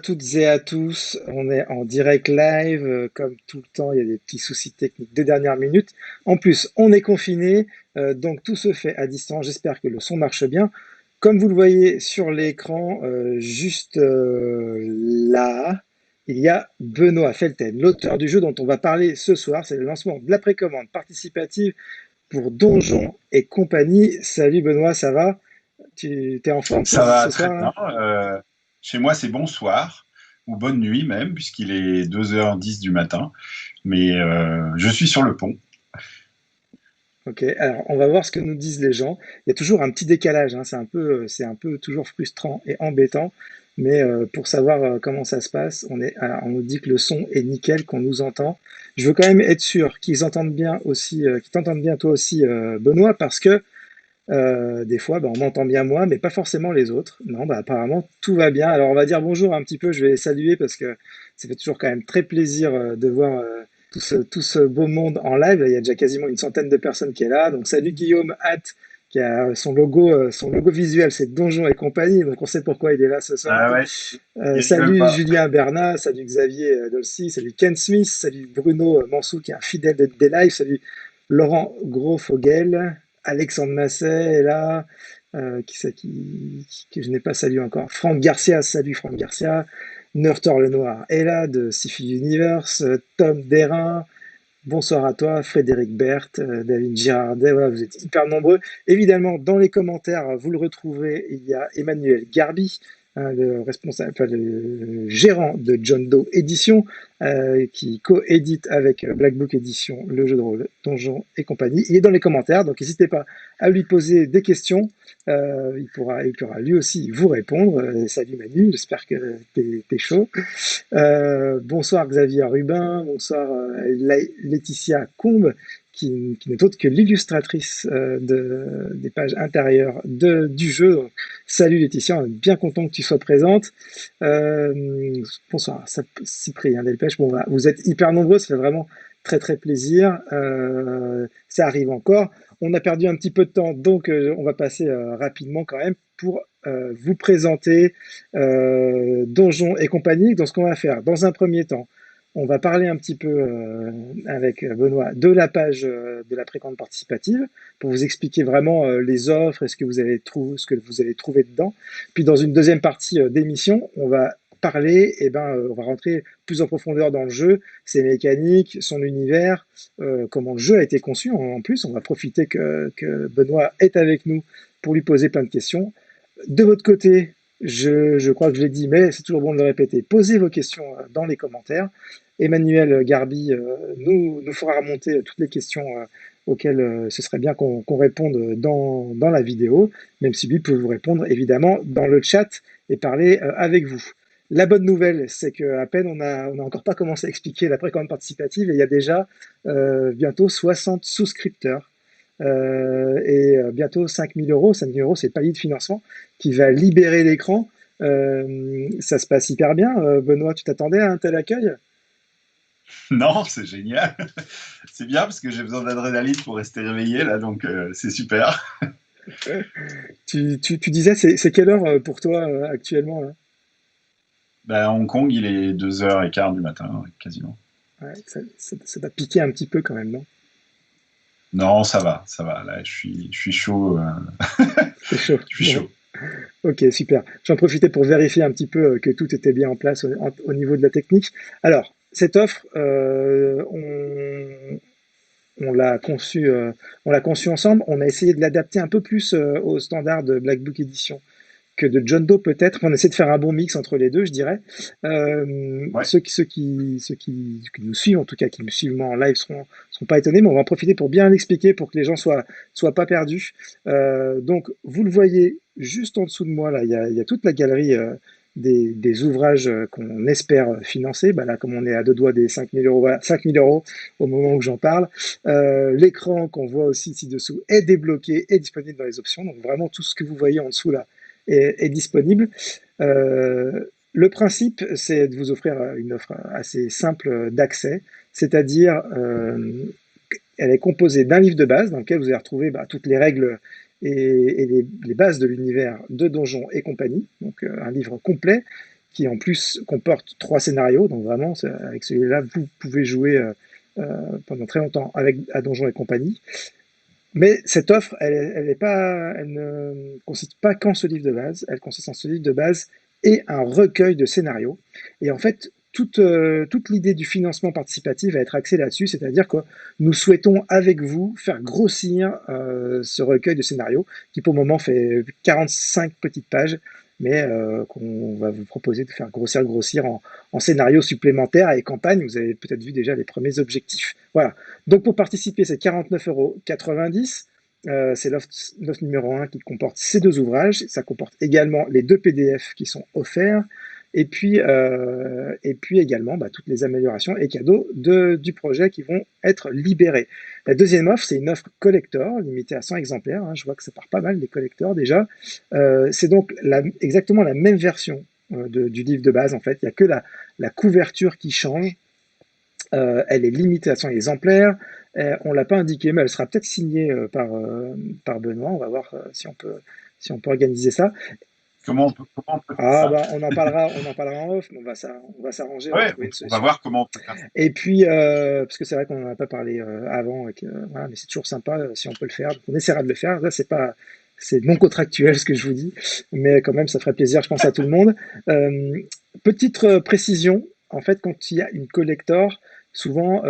Toutes et à tous, on est en direct live, comme tout le temps, il y a des petits soucis techniques de dernière minute. En plus, on est confiné, donc tout se fait à distance. J'espère que le son marche bien. Comme vous le voyez sur l'écran, juste là, il y a Benoît Felten, l'auteur du jeu dont on va parler ce soir. C'est le lancement de la précommande participative pour Donjons et compagnie. Salut Benoît, ça va? Tu es en forme Ça va ce très soir bien. là? Chez moi, c'est bonsoir, ou bonne nuit même, puisqu'il est 2h10 du matin. Mais je suis sur le pont. Ok, alors on va voir ce que nous disent les gens. Il y a toujours un petit décalage, hein, c'est un peu toujours frustrant et embêtant, mais pour savoir comment ça se passe, on nous dit que le son est nickel, qu'on nous entend. Je veux quand même être sûr qu'ils entendent bien aussi, qu'ils t'entendent bien toi aussi, Benoît, parce que des fois, bah, on m'entend bien moi, mais pas forcément les autres. Non, bah, apparemment tout va bien. Alors on va dire bonjour un petit peu, je vais les saluer parce que ça fait toujours quand même très plaisir de voir tout ce beau monde en live. Il y a déjà quasiment une centaine de personnes qui est là. Donc salut Guillaume Hatt, qui a son logo visuel, c'est Donjon et compagnie, donc on sait pourquoi il est là ce soir. Ah ouais, il rigole Salut pas. Julien Bernat, salut Xavier Dolcy, salut Ken Smith, salut Bruno Mansou qui est un fidèle des lives, salut Laurent Grosfogel, Alexandre Masset est là, qui c'est que je n'ai pas salué encore. Franck Garcia, salut Franck Garcia. Nertor Lenoir est là de Sci-Fi Universe. Tom Dérin, bonsoir à toi. Frédéric Berthe, David Girardet, voilà, vous êtes hyper nombreux. Évidemment, dans les commentaires, vous le retrouverez, il y a Emmanuel Garbi, hein, le responsable, enfin, le gérant de John Doe Édition, qui co-édite avec Black Book Édition le jeu de rôle Donjon et compagnie. Il est dans les commentaires, donc n'hésitez pas à lui poser des questions. Il pourra lui aussi vous répondre. Salut Manu, j'espère que t'es chaud. Bonsoir Xavier Rubin, bonsoir Laetitia Combe, qui n'est autre que l'illustratrice des pages intérieures du jeu. Donc, salut Laetitia, on est bien content que tu sois présente. Bonsoir Cyprien Delpech, bon, voilà, vous êtes hyper nombreux, ça fait vraiment très très plaisir. Ça arrive encore. On a perdu un petit peu de temps, donc on va passer rapidement quand même pour vous présenter Donjons et compagnie. Donc, ce qu'on va faire, dans un premier temps, on va parler un petit peu avec Benoît de la page de la précommande participative pour vous expliquer vraiment les offres et ce que vous avez trouvé dedans. Puis, dans une deuxième partie d'émission, on va parler, on va rentrer plus en profondeur dans le jeu, ses mécaniques, son univers, comment le jeu a été conçu. En plus, on va profiter que Benoît est avec nous pour lui poser plein de questions. De votre côté, je crois que je l'ai dit, mais c'est toujours bon de le répéter. Posez vos questions dans les commentaires. Emmanuel Garbi nous fera remonter toutes les questions auxquelles ce serait bien qu'on réponde dans la vidéo, même si lui peut vous répondre évidemment dans le chat et parler avec vous. La bonne nouvelle, c'est qu'à peine on a encore pas commencé à expliquer la précommande participative et il y a déjà bientôt 60 souscripteurs bientôt 5 000 euros. 5 000 euros, c'est le palier de financement qui va libérer l'écran. Ça se passe hyper bien. Benoît, tu t'attendais à un tel accueil? Non, c'est génial. C'est bien parce que j'ai besoin d'adrénaline pour rester réveillé là, donc c'est super. Tu disais, c'est quelle heure pour toi actuellement là? Ben, à Hong Kong, il est 2h15 du matin, quasiment. Ouais, ça t'a piqué un petit peu quand même, non? Non, ça va, ça va. Là, je suis chaud. C'est chaud. Je suis Bon, chaud. ok, super. J'en profitais pour vérifier un petit peu que tout était bien en place au niveau de la technique. Alors, cette offre, on l'a conçu, on l'a conçu ensemble. On a essayé de l'adapter un peu plus aux standards de Black Book Edition que de John Doe peut-être. On essaie de faire un bon mix entre les deux, je dirais. Ouais. Qui nous suivent, en tout cas qui nous suivent moi en live, seront pas étonnés, mais on va en profiter pour bien l'expliquer pour que les gens soient pas perdus. Donc, vous le voyez juste en dessous de moi, là, il y a toute la galerie des ouvrages qu'on espère financer. Bah là, comme on est à deux doigts des 5 000 euros, voilà, 5 000 euros au moment où j'en parle. L'écran qu'on voit aussi ci-dessous est débloqué et disponible dans les options. Donc, vraiment, tout ce que vous voyez en dessous là est disponible. Le principe, c'est de vous offrir une offre assez simple d'accès, c'est-à-dire elle est composée d'un livre de base dans lequel vous allez retrouver toutes les règles et les bases de l'univers de Donjons et compagnie, donc un livre complet qui en plus comporte 3 scénarios. Donc vraiment, avec celui-là, vous pouvez jouer pendant très longtemps à Donjons et compagnie. Mais cette offre, elle ne consiste pas qu'en ce livre de base, elle consiste en ce livre de base et un recueil de scénarios. Et en fait, toute l'idée du financement participatif va être axée là-dessus, c'est-à-dire que nous souhaitons avec vous faire grossir ce recueil de scénarios, qui pour le moment fait 45 petites pages, mais qu'on va vous proposer de faire grossir en scénarios supplémentaires et campagnes. Vous avez peut-être vu déjà les premiers objectifs. Voilà. Donc pour participer, c'est 49,90 €. C'est l'offre numéro 1 qui comporte ces 2 ouvrages. Ça comporte également les 2 PDF qui sont offerts. Et puis également toutes les améliorations et cadeaux du projet qui vont être libérés. La deuxième offre, c'est une offre collector, limitée à 100 exemplaires. Je vois que ça part pas mal, les collectors déjà. C'est donc exactement la même version du livre de base, en fait. Il n'y a que la couverture qui change. Elle est limitée à 100 exemplaires. On ne l'a pas indiqué, mais elle sera peut-être signée par Benoît. On va voir si on peut organiser ça. Comment on peut faire Ah ça? bah on en parlera en off, mais on va s'arranger, on va Ouais, trouver une on va solution. voir comment on peut faire ça. Et puis, parce que c'est vrai qu'on n'en a pas parlé avant, voilà, mais c'est toujours sympa si on peut le faire. Donc on essaiera de le faire. Là, c'est non contractuel ce que je vous dis, mais quand même, ça ferait plaisir, je pense, à tout le monde. Euh, Petite précision, en fait, quand il y a une collector, souvent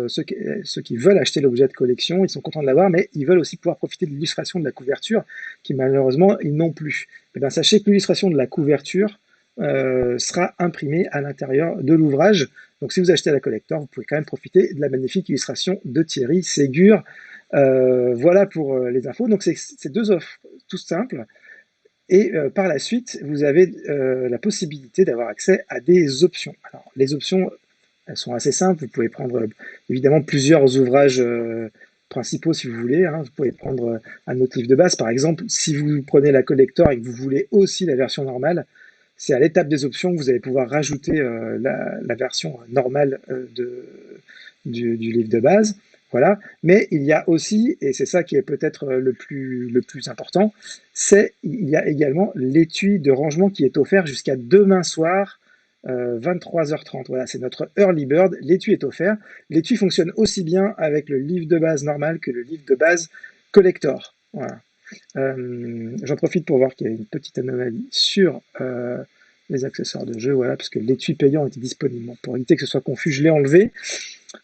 ceux qui veulent acheter l'objet de collection, ils sont contents de l'avoir, mais ils veulent aussi pouvoir profiter de l'illustration de la couverture, qui malheureusement ils n'ont plus. Eh bien, sachez que l'illustration de la couverture sera imprimée à l'intérieur de l'ouvrage. Donc si vous achetez la collector, vous pouvez quand même profiter de la magnifique illustration de Thierry Ségur. Voilà pour les infos. Donc c'est 2 offres tout simples. Et par la suite, vous avez la possibilité d'avoir accès à des options. Alors les options, elles sont assez simples. Vous pouvez prendre évidemment plusieurs ouvrages principaux si vous voulez. Vous pouvez prendre un autre livre de base. Par exemple, si vous prenez la collector et que vous voulez aussi la version normale, c'est à l'étape des options que vous allez pouvoir rajouter la version normale du livre de base. Voilà. Mais il y a aussi, et c'est ça qui est peut-être le plus important, il y a également l'étui de rangement qui est offert jusqu'à demain soir, 23h30. Voilà, c'est notre early bird. L'étui est offert. L'étui fonctionne aussi bien avec le livre de base normal que le livre de base collector. Voilà. J'en profite pour voir qu'il y a une petite anomalie sur les accessoires de jeu, voilà, parce que l'étui payant était disponible. Bon, pour éviter que ce soit confus, je l'ai enlevé.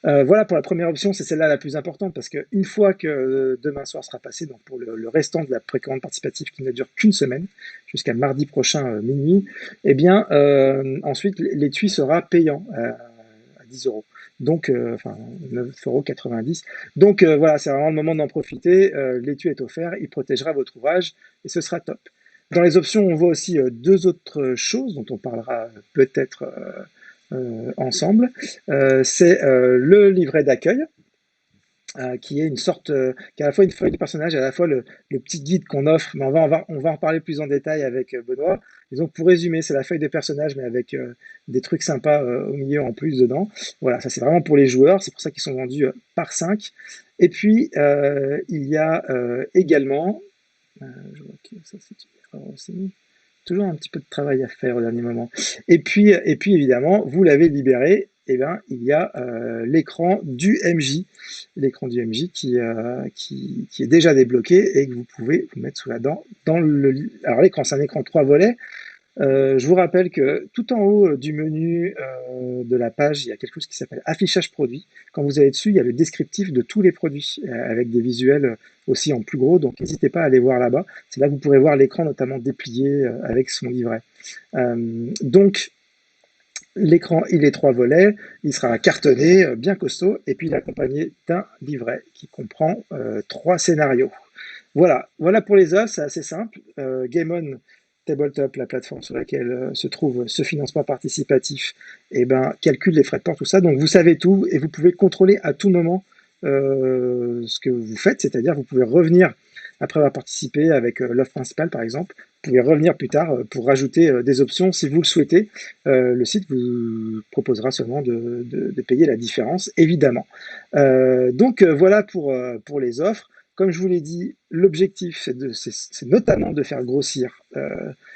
Voilà pour la première option, c'est celle-là la plus importante, parce qu'une fois que demain soir sera passé, donc pour le restant de la précommande participative qui ne dure qu'une semaine, jusqu'à mardi prochain minuit, eh bien ensuite l'étui sera payant à 10 €. Donc, enfin 9,90 €. Donc voilà, c'est vraiment le moment d'en profiter. L'étui est offert, il protégera votre ouvrage et ce sera top. Dans les options, on voit aussi 2 autres choses dont on parlera peut-être ensemble. C'est le livret d'accueil, qui est une sorte, qui est à la fois une feuille de personnage et à la fois le petit guide qu'on offre, mais on va en reparler plus en détail avec Benoît. Disons que pour résumer, c'est la feuille de personnage, mais avec des trucs sympas au milieu en plus dedans. Voilà, ça c'est vraiment pour les joueurs, c'est pour ça qu'ils sont vendus par 5. Et puis, il y a également, je vois que ça c'est une erreur aussi, toujours un petit peu de travail à faire au dernier moment. Et puis évidemment, vous l'avez libéré, et bien, il y a l'écran du MJ, qui est déjà débloqué et que vous pouvez vous mettre sous la dent dans le. Alors l'écran, c'est un écran 3 volets. Je vous rappelle que tout en haut du menu de la page, il y a quelque chose qui s'appelle affichage produit. Quand vous allez dessus, il y a le descriptif de tous les produits avec des visuels aussi en plus gros. Donc n'hésitez pas à aller voir là-bas. C'est là que vous pourrez voir l'écran notamment déplié avec son livret. Donc l'écran, il est 3 volets, il sera cartonné, bien costaud, et puis il est accompagné d'un livret qui comprend 3 scénarios. Voilà pour les offres, c'est assez simple. Game On Tabletop, la plateforme sur laquelle se trouve ce financement participatif, eh ben, calcule les frais de port, tout ça. Donc vous savez tout et vous pouvez contrôler à tout moment ce que vous faites, c'est-à-dire vous pouvez revenir après avoir participé avec l'offre principale par exemple, vous pouvez revenir plus tard pour rajouter des options si vous le souhaitez. Le site vous proposera seulement de payer la différence, évidemment. Donc voilà pour les offres. comme je vous l'ai dit, l'objectif, c'est notamment de faire grossir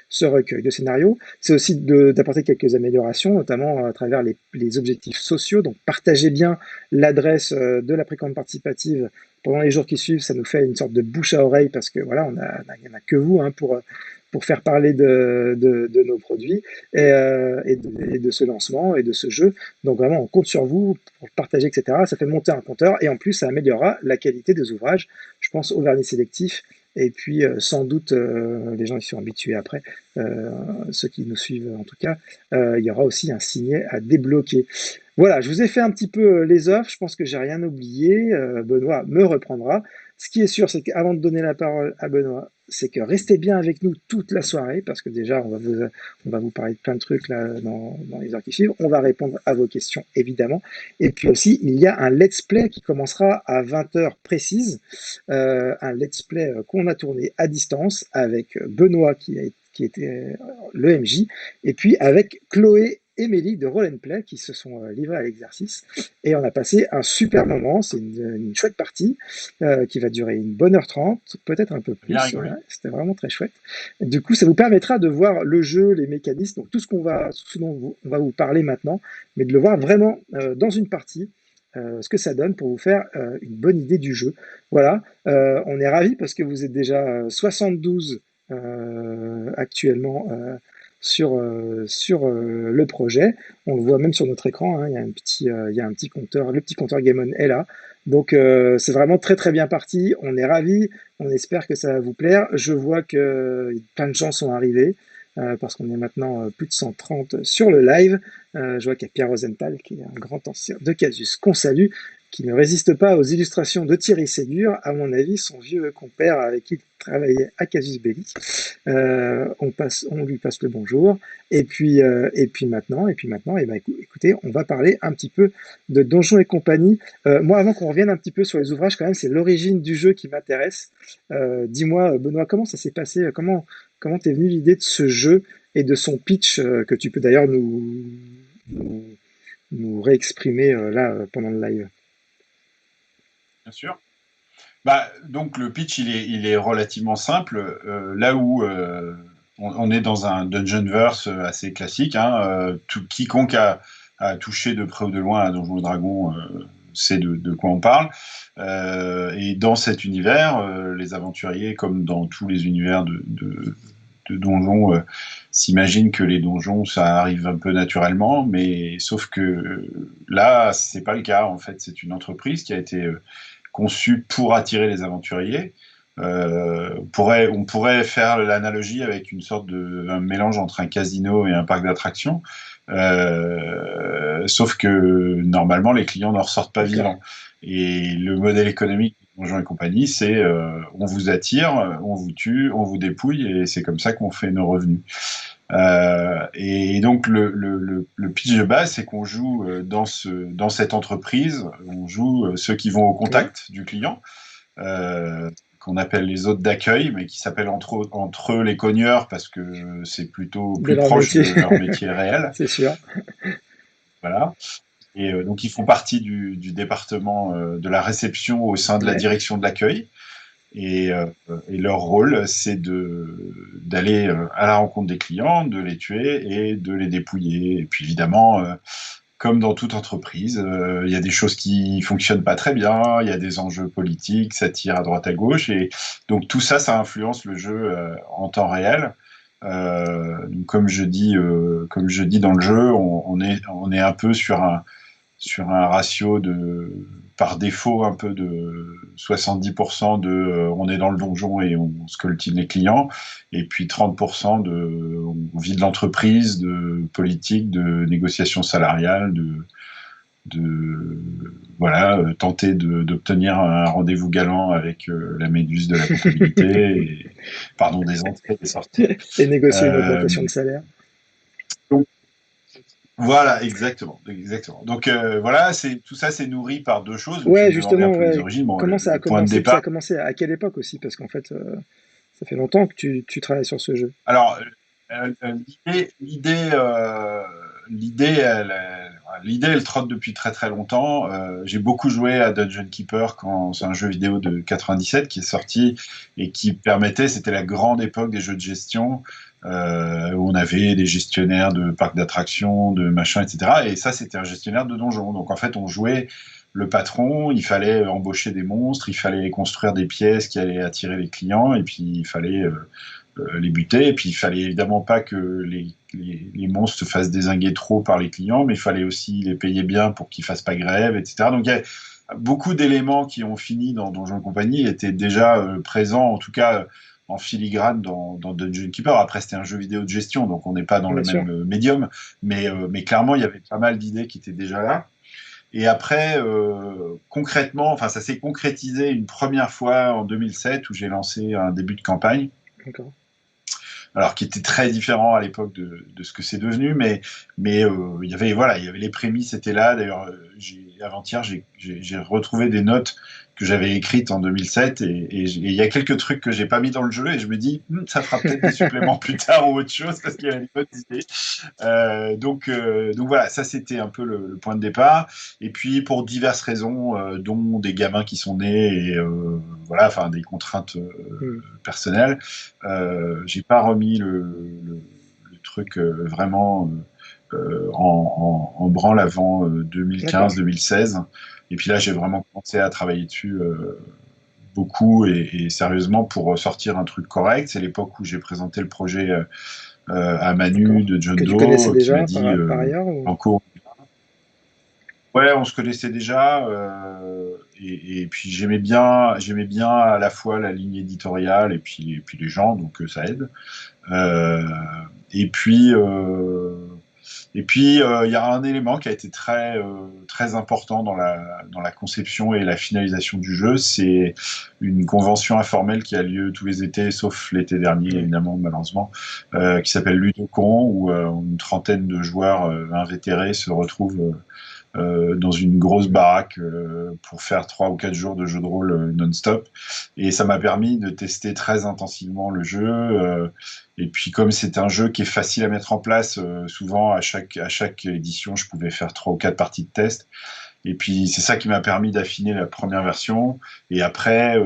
ce recueil de scénarios. C'est aussi d'apporter quelques améliorations, notamment à travers les objectifs sociaux. Donc, partagez bien l'adresse de la précommande participative pendant les jours qui suivent. Ça nous fait une sorte de bouche à oreille parce que voilà, il n'y en a que vous hein, pour faire parler de nos produits et de ce lancement et de ce jeu. Donc vraiment, on compte sur vous pour le partager, etc. Ça fait monter un compteur et en plus, ça améliorera la qualité des ouvrages. Je pense au vernis sélectif. Et puis, sans doute, les gens y sont habitués après, ceux qui nous suivent en tout cas, il y aura aussi un signet à débloquer. Voilà, je vous ai fait un petit peu les offres. Je pense que j'ai rien oublié. Benoît me reprendra. Ce qui est sûr, c'est qu'avant de donner la parole à Benoît, c'est que restez bien avec nous toute la soirée, parce que déjà, on va vous parler de plein de trucs là dans les heures qui suivent. On va répondre à vos questions, évidemment. Et puis aussi, il y a un let's play qui commencera à 20 heures précises, un let's play qu'on a tourné à distance avec Benoît qui était le MJ, et puis avec Chloé et Mélie de Roll Play qui se sont livrés à l'exercice. Et on a passé un super moment, c'est une chouette partie qui va durer une bonne heure 30, peut-être un peu Bien plus. rigolé. C'était vraiment très chouette. Et du coup, ça vous permettra de voir le jeu, les mécanismes, donc tout ce dont on va vous parler maintenant, mais de le voir vraiment dans une partie. Ce que ça donne pour vous faire une bonne idée du jeu. Voilà, on est ravis parce que vous êtes déjà 72 actuellement sur le projet. On le voit même sur notre écran, hein, il y a un petit compteur, le petit compteur Game On est là. Donc c'est vraiment très très bien parti. On est ravis, on espère que ça va vous plaire. Je vois que plein de gens sont arrivés. Parce qu'on est maintenant plus de 130 sur le live. Je vois qu'il y a Pierre Rosenthal, qui est un grand ancien de Casus, qu'on salue, qui ne résiste pas aux illustrations de Thierry Ségur, à mon avis, son vieux compère avec qui il travaillait à Casus Belli. On lui passe le bonjour. Et puis maintenant, eh ben, écoutez, on va parler un petit peu de Donjons et compagnie. Moi, avant qu'on revienne un petit peu sur les ouvrages, quand même, c'est l'origine du jeu qui m'intéresse. Dis-moi, Benoît, comment ça s'est passé? Comment t'es venu l'idée de ce jeu et de son pitch que tu peux d'ailleurs nous, nous réexprimer là pendant le live? Bien sûr. Bah, donc le pitch, il est relativement simple. Là où on est dans un Dungeonverse assez classique, hein, quiconque a touché de près ou de loin à Donjons et Dragons sait de quoi on parle. Et dans cet univers, les aventuriers, comme dans tous les univers de donjons, s'imaginent que les donjons, ça arrive un peu naturellement, mais sauf que là, c'est pas le cas. En fait, c'est une entreprise qui a été conçu pour attirer les aventuriers. On pourrait faire l'analogie avec une sorte un mélange entre un casino et un parc d'attractions. Sauf que normalement, les clients n'en ressortent pas D'accord. vivants. Et le modèle économique de Donjons et compagnie, c'est on vous attire, on vous tue, on vous dépouille, et c'est comme ça qu'on fait nos revenus. Et donc le pitch de base, c'est qu'on joue dans cette entreprise, on joue ceux qui vont au Oui, contact du client, qu'on appelle les hôtes d'accueil, mais qui s'appellent entre eux les cogneurs parce que c'est plutôt de plus leur proche métier, de leur métier réel. c'est sûr. Voilà. Et donc ils font partie du département de la réception au sein de la Ouais. direction de l'accueil. Et leur rôle, c'est d'aller à la rencontre des clients, de les tuer et de les dépouiller. Et puis évidemment, comme dans toute entreprise, il y a des choses qui fonctionnent pas très bien, il y a des enjeux politiques, ça tire à droite à gauche, et donc tout ça, ça influence le jeu en temps réel. Donc comme je dis dans le jeu, on est un peu sur un ratio par défaut un peu de 70% on est dans le donjon et on scoltine les clients, et puis 30% on vit de l'entreprise, de politique, de négociation salariale, de voilà, tenter d'obtenir un rendez-vous galant avec la méduse de la comptabilité, pardon, des entrées et des sorties. Et négocier une Euh, augmentation de salaire. donc, voilà, exactement, exactement. Donc voilà, tout ça, c'est nourri par deux choses. Donc tu Ouais, me demandais un justement, peu les ouais. origines. Bon, Comment ça a le point de commencé? Puis ça a départ. commencé à quelle époque aussi? Parce qu'en fait, ça fait longtemps que tu travailles sur ce jeu. Alors l'idée, l'idée, l'idée, elle trotte depuis très très longtemps. J'ai beaucoup joué à Dungeon Keeper quand c'est un jeu vidéo de 97 qui est sorti et qui permettait, c'était la grande époque des jeux de gestion où on avait des gestionnaires de parcs d'attractions, de machins, etc. Et ça, c'était un gestionnaire de donjons. Donc en fait, on jouait le patron, il fallait embaucher des monstres, il fallait construire des pièces qui allaient attirer les clients, et puis il fallait les buter. Et puis il fallait évidemment pas que les monstres se fassent dézinguer trop par les clients, mais il fallait aussi les payer bien pour qu'ils fassent pas grève, etc. Donc il y a beaucoup d'éléments qui ont fini dans Donjon et compagnie étaient déjà présents, en tout cas en filigrane dans Dungeon Keeper. Après, c'était un jeu vidéo de gestion, donc on n'est pas dans le bien sûr. même médium, mais clairement, il y avait pas mal d'idées qui étaient déjà là. Et après, concrètement, enfin, ça s'est concrétisé une première fois en 2007 où j'ai lancé un début de campagne, D'accord. alors qui était très différent à l'époque de ce que c'est devenu, mais il y avait voilà, il y avait les prémices étaient là. D'ailleurs, avant-hier, j'ai retrouvé des notes que j'avais écrites en 2007 et il y a quelques trucs que j'ai pas mis dans le jeu et je me dis ça fera peut-être des suppléments plus tard ou autre chose parce qu'il y avait des bonnes idées. Donc voilà, ça c'était un peu le point de départ. Et puis pour diverses raisons, dont des gamins qui sont nés et voilà, enfin des contraintes Hmm. personnelles, j'ai pas remis le truc vraiment en branle avant D'accord. 2015-2016. Et puis là, j'ai vraiment commencé à travailler dessus beaucoup et sérieusement pour sortir un truc correct. C'est l'époque où j'ai présenté le projet à Manu D'accord. de John Que tu connaissais Doe qui m'a déjà dit par ailleurs ou... Banco. Ouais, on se connaissait déjà et puis j'aimais bien à la fois la ligne éditoriale et puis les gens, donc ça aide. Euh, et puis il y a un élément qui a été très important dans la conception et la finalisation du jeu, c'est une convention informelle qui a lieu tous les étés, sauf l'été dernier Ouais. évidemment malheureusement, qui s'appelle Ludocon, où une trentaine de joueurs invétérés se retrouvent dans une grosse baraque pour faire 3 ou 4 jours de jeu de rôle non-stop. Et ça m'a permis de tester très intensivement le jeu. Et puis comme c'est un jeu qui est facile à mettre en place, souvent à chaque édition, je pouvais faire 3 ou 4 parties de test. Et puis c'est ça qui m'a permis d'affiner la première version. Et après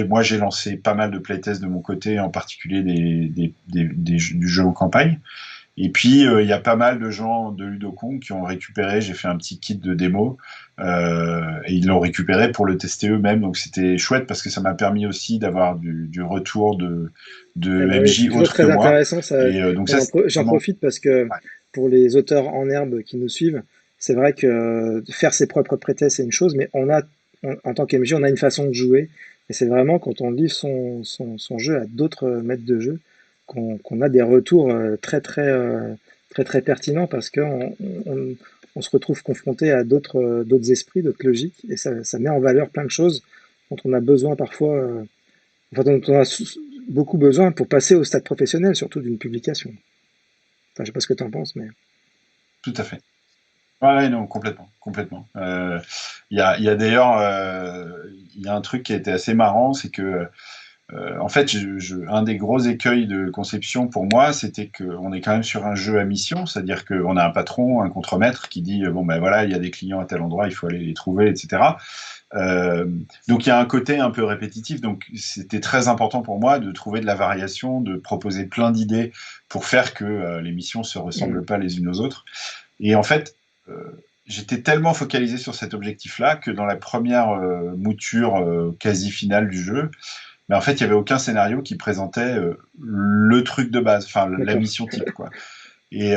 moi j'ai lancé pas mal de playtests de mon côté, en particulier du jeu en campagne. Et puis, il y a pas mal de gens de Ludocon qui ont récupéré, j'ai fait un petit kit de démo, et ils l'ont récupéré pour le tester eux-mêmes. Donc c'était chouette parce que ça m'a permis aussi d'avoir du retour Eh de ben oui, c'est MJ toujours autres que très moi. intéressant. Ça, Et donc ça, c'est j'en vraiment... profite parce que Ouais, pour les auteurs en herbe qui nous suivent, c'est vrai que faire ses propres prétests, c'est une chose, mais en tant qu'MJ, on a une façon de jouer. Et c'est vraiment quand on livre son jeu à d'autres maîtres de jeu qu'on a des retours très pertinents parce on se retrouve confronté à d'autres esprits, d'autres logiques, et ça met en valeur plein de choses dont on a besoin parfois. Enfin, dont on a beaucoup besoin pour passer au stade professionnel, surtout d'une publication. Enfin, je sais pas ce que tu en penses, mais tout à fait. Ouais, non, complètement, complètement. Il y a d'ailleurs, il y a un truc qui a été assez marrant, c'est que en fait, un des gros écueils de conception pour moi, c'était qu'on est quand même sur un jeu à mission, c'est-à-dire qu'on a un patron, un contremaître qui dit bon ben voilà, il y a des clients à tel endroit, il faut aller les trouver, etc. Euh, donc il y a un côté un peu répétitif, donc c'était très important pour moi de trouver de la variation, de proposer plein d'idées pour faire que les missions se mm, ressemblent pas les unes aux autres. Et en fait, euh, j'étais tellement focalisé sur cet objectif-là que dans la première mouture quasi finale du jeu, mais en fait, il n'y avait aucun scénario qui présentait le truc de base, enfin la d'accord. mission type, quoi. Et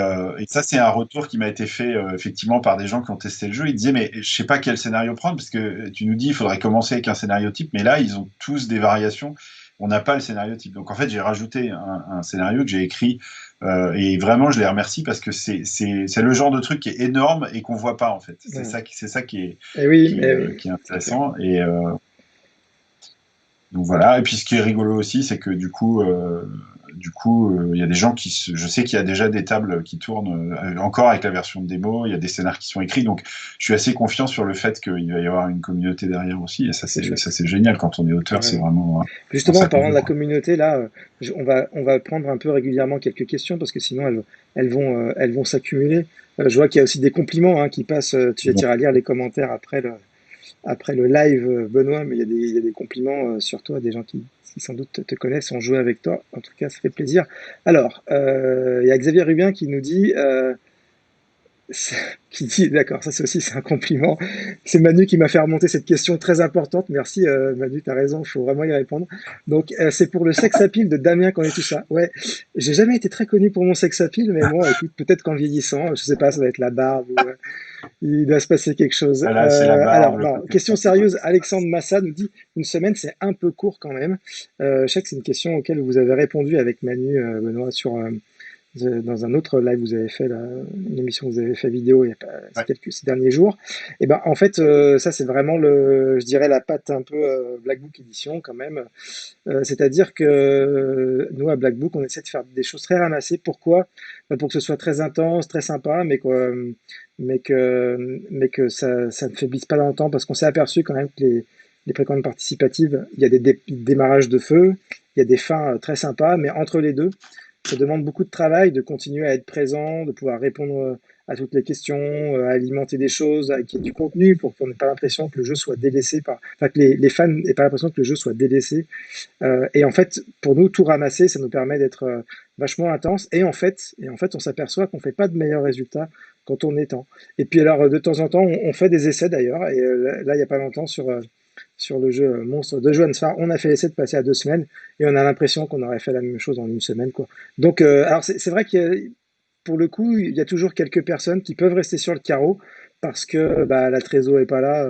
ça, c'est un retour qui m'a été fait effectivement par des gens qui ont testé le jeu. Ils disaient, mais je sais pas quel scénario prendre, parce que tu nous dis, il faudrait commencer avec un scénario type, mais là, ils ont tous des variations. On n'a pas le scénario type. Donc en fait, j'ai rajouté un scénario que j'ai écrit, et vraiment, je les remercie parce que c'est le genre de truc qui est énorme et qu'on voit pas, en fait. Ouais. C'est ça Et oui, qui est c'est clair. intéressant. Donc voilà. Et puis ce qui est rigolo aussi, c'est que du coup, du coup, il y a des gens je sais qu'il y a déjà des tables qui tournent encore avec la version de démo. Il y a des scénars qui sont écrits, donc je suis assez confiant sur le fait qu'il va y avoir une communauté derrière aussi. Et C'est ça chouette, c'est génial quand on est auteur, c'est carrément. vraiment dans Justement, sa en parlant de maison, la quoi. communauté, là, on va prendre un peu régulièrement quelques questions parce que sinon elles vont s'accumuler. Je vois qu'il y a aussi des compliments hein, qui passent. Tu Bon. iras lire les commentaires après le live, Benoît, mais il y a des compliments sur toi, des gens qui sans doute te connaissent, ont joué avec toi. En tout cas, ça fait plaisir. Alors, il y a Xavier Rubin qui nous dit qui dit, d'accord, ça c'est aussi c'est un compliment. C'est Manu qui m'a fait remonter cette question très importante. Merci Manu, tu as raison, il faut vraiment y répondre. Donc c'est pour le sex appeal de Damien qu'on est tout ça. Ouais, j'ai jamais été très connu pour mon sex appeal, mais bon, écoute, peut-être qu'en vieillissant, je sais pas, ça va être la barbe ou il doit se passer quelque chose. Voilà, c'est la barbe, Alors le non, côté question sympa. sérieuse. Alexandre Massa nous dit une semaine, c'est un peu court quand même. Je sais que c'est une question auquel vous avez répondu avec Manu, Benoît, dans un autre live, vous avez fait une émission, vous avez fait vidéo il y a pas, Ouais. ces derniers jours. Et ben, en fait, ça, c'est vraiment je dirais, la patte un peu Black Book Edition quand même. C'est-à-dire que nous, à Black Book, on essaie de faire des choses très ramassées. Pourquoi? Pour que ce soit très intense, très sympa, mais que ça ne faiblisse pas dans le temps, parce qu'on s'est aperçu quand même que les précommandes participatives, il y a des démarrages de feu, il y a des fins très sympas, mais entre les deux, ça demande beaucoup de travail de continuer à être présent, de pouvoir répondre à toutes les questions, à alimenter des choses, à qu'il y ait du contenu pour qu'on n'ait pas l'impression que le jeu soit délaissé enfin que les fans n'aient pas l'impression que le jeu soit délaissé. Et en fait, pour nous, tout ramasser, ça nous permet d'être vachement intense. Et en fait, on s'aperçoit qu'on fait pas de meilleurs résultats quand on est temps. Et puis alors, de temps en temps, on fait des essais d'ailleurs. Et là, il y a pas longtemps sur le jeu Monstre de Johann Sfar, on a fait l'essai de passer à 2 semaines et on a l'impression qu'on aurait fait la même chose en une semaine, quoi. Donc, alors c'est vrai pour le coup, il y a toujours quelques personnes qui peuvent rester sur le carreau parce que bah, la trésor est pas là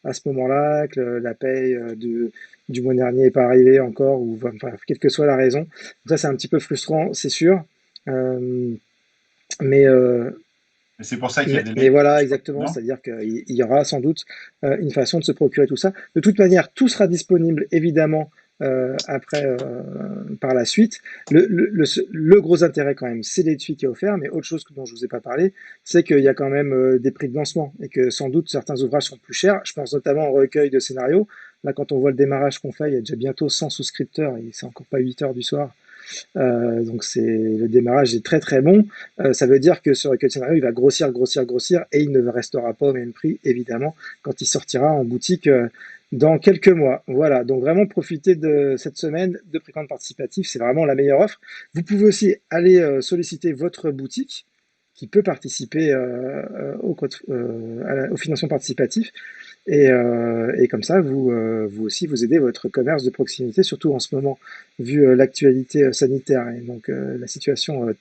à ce moment-là, que la paye du mois dernier n'est pas arrivée encore, ou enfin, quelle que soit la raison. Donc ça, c'est un petit peu frustrant, c'est sûr. Euh, mais, euh, Et c'est pour ça qu'il y a des lettres, voilà, je pense, exactement. non? C'est-à-dire qu'il y aura sans doute une façon de se procurer tout ça. De toute manière, tout sera disponible, évidemment, après, par la suite. Le gros intérêt, quand même, c'est l'étui qui est offert. Mais autre chose dont je ne vous ai pas parlé, c'est qu'il y a quand même des prix de lancement et que sans doute certains ouvrages sont plus chers. Je pense notamment au recueil de scénarios. Là, quand on voit le démarrage qu'on fait, il y a déjà bientôt 100 souscripteurs et c'est encore pas 8 heures du soir. Donc le démarrage est très très bon. Ça veut dire que ce recueil de scénario, il va grossir, grossir, grossir, et il ne restera pas au même prix, évidemment, quand il sortira en boutique dans quelques mois. Voilà, donc vraiment profitez de cette semaine de précommande participative, c'est vraiment la meilleure offre. Vous pouvez aussi aller solliciter votre boutique qui peut participer au financement participatif. Et comme ça, vous aussi, vous aidez votre commerce de proximité, surtout en ce moment, vu l'actualité sanitaire et donc la situation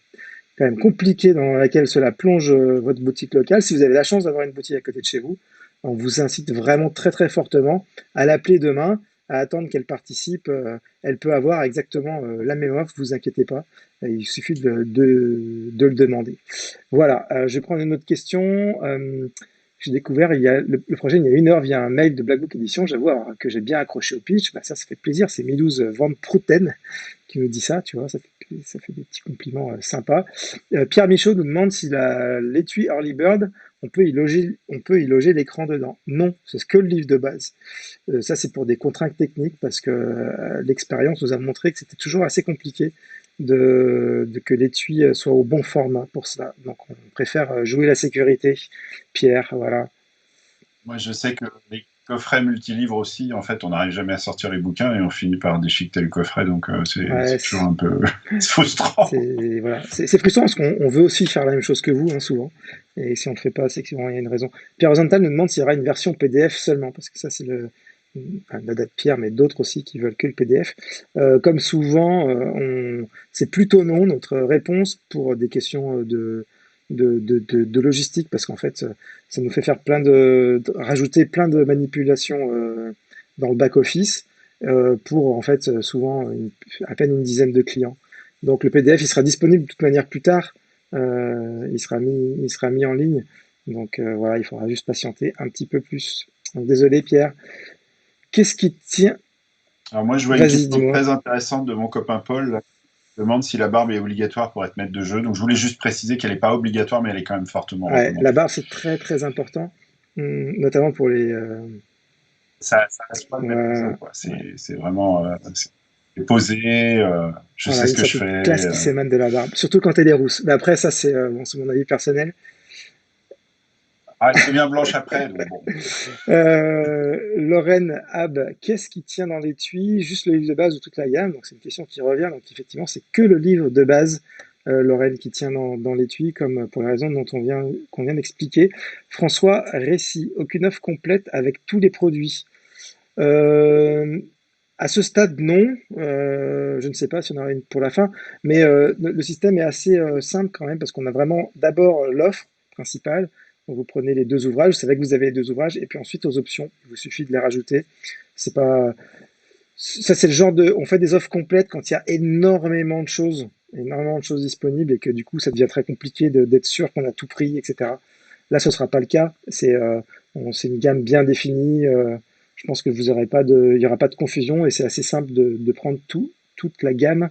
quand même compliquée dans laquelle cela plonge votre boutique locale. Si vous avez la chance d'avoir une boutique à côté de chez vous, on vous incite vraiment très très fortement à l'appeler demain, à attendre qu'elle participe. Elle peut avoir exactement la même offre, vous inquiétez pas. Il suffit de le demander. Voilà, je vais prendre une autre question. J'ai découvert le projet il y a 1 heure via un mail de Black Book Edition. J'avoue alors, que j'ai bien accroché au pitch. Bah, ça fait plaisir. C'est Milouz Van Prouten qui nous dit ça, tu vois. Ça fait des petits compliments sympas. Pierre Michaud nous demande si l'étui Early Bird, on peut y loger l'écran dedans. Non, c'est que le livre de base. Ça, c'est pour des contraintes techniques parce que l'expérience nous a montré que c'était toujours assez compliqué que l'étui soit au bon format pour cela. Donc, on préfère jouer la sécurité. Pierre, voilà. Moi, je sais que les coffrets multilivres aussi, en fait, on n'arrive jamais à sortir les bouquins et on finit par déchiqueter le coffret, donc Ouais, c'est toujours un peu frustrant. voilà. C'est frustrant parce qu'on veut aussi faire la même chose que vous, hein, souvent. Et si on ne le fait pas, c'est qu'il y a une raison. Pierre Rosenthal nous demande s'il y aura une version PDF seulement, parce que ça, c'est enfin, la date Pierre, mais d'autres aussi qui veulent que le PDF. Comme souvent, c'est plutôt non, notre réponse pour des questions de logistique, parce qu'en fait, ça nous fait faire rajouter plein de manipulations dans le back-office pour en fait souvent à peine une dizaine de clients. Donc le PDF il sera disponible de toute manière plus tard. Il sera mis en ligne. Donc voilà, il faudra juste patienter un petit peu plus. Donc, désolé Pierre. Qu'est-ce qui tient? Alors moi, je vois une Vas-y, question dis-moi. très intéressante de mon copain Paul, là. demande si la barbe est obligatoire pour être maître de jeu. Donc je voulais juste préciser qu'elle n'est pas obligatoire, mais elle est quand même fortement Ouais, la recommandée. barre, c'est très très important, notamment pour les. Ça reste pas le même niveau, Ouais, quoi. ouais. C'est vraiment c'est posé. Je Voilà, sais il y a ce une que je certaine fais. classe qui s'émane de la barbe, surtout quand elle est rousse. Mais après, ça, c'est bon, c'est mon avis personnel. Ah, elle devient blanche après, donc bon. Lorraine Ab, qu'est-ce qui tient dans l'étui? Juste le livre de base ou toute la gamme? Donc, c'est une question qui revient. Donc, effectivement, c'est que le livre de base, Lorraine, qui tient dans l'étui, comme pour la raison dont qu'on vient d'expliquer. François, récit, aucune offre complète avec tous les produits. Euh, à ce stade, non. Je ne sais pas si on aura une pour la fin, mais le système est assez simple quand même parce qu'on a vraiment d'abord l'offre principale. Donc vous prenez les deux ouvrages, vous savez que vous avez les deux ouvrages, et puis ensuite aux options, il vous suffit de les rajouter. C'est pas ça, c'est le genre de, on fait des offres complètes quand il y a énormément de choses disponibles et que du coup ça devient très compliqué d'être sûr qu'on a tout pris, etc. Là, ce sera pas le cas. C'est une gamme bien définie. Je pense que vous aurez pas il y aura pas de confusion et c'est assez simple de prendre toute la gamme.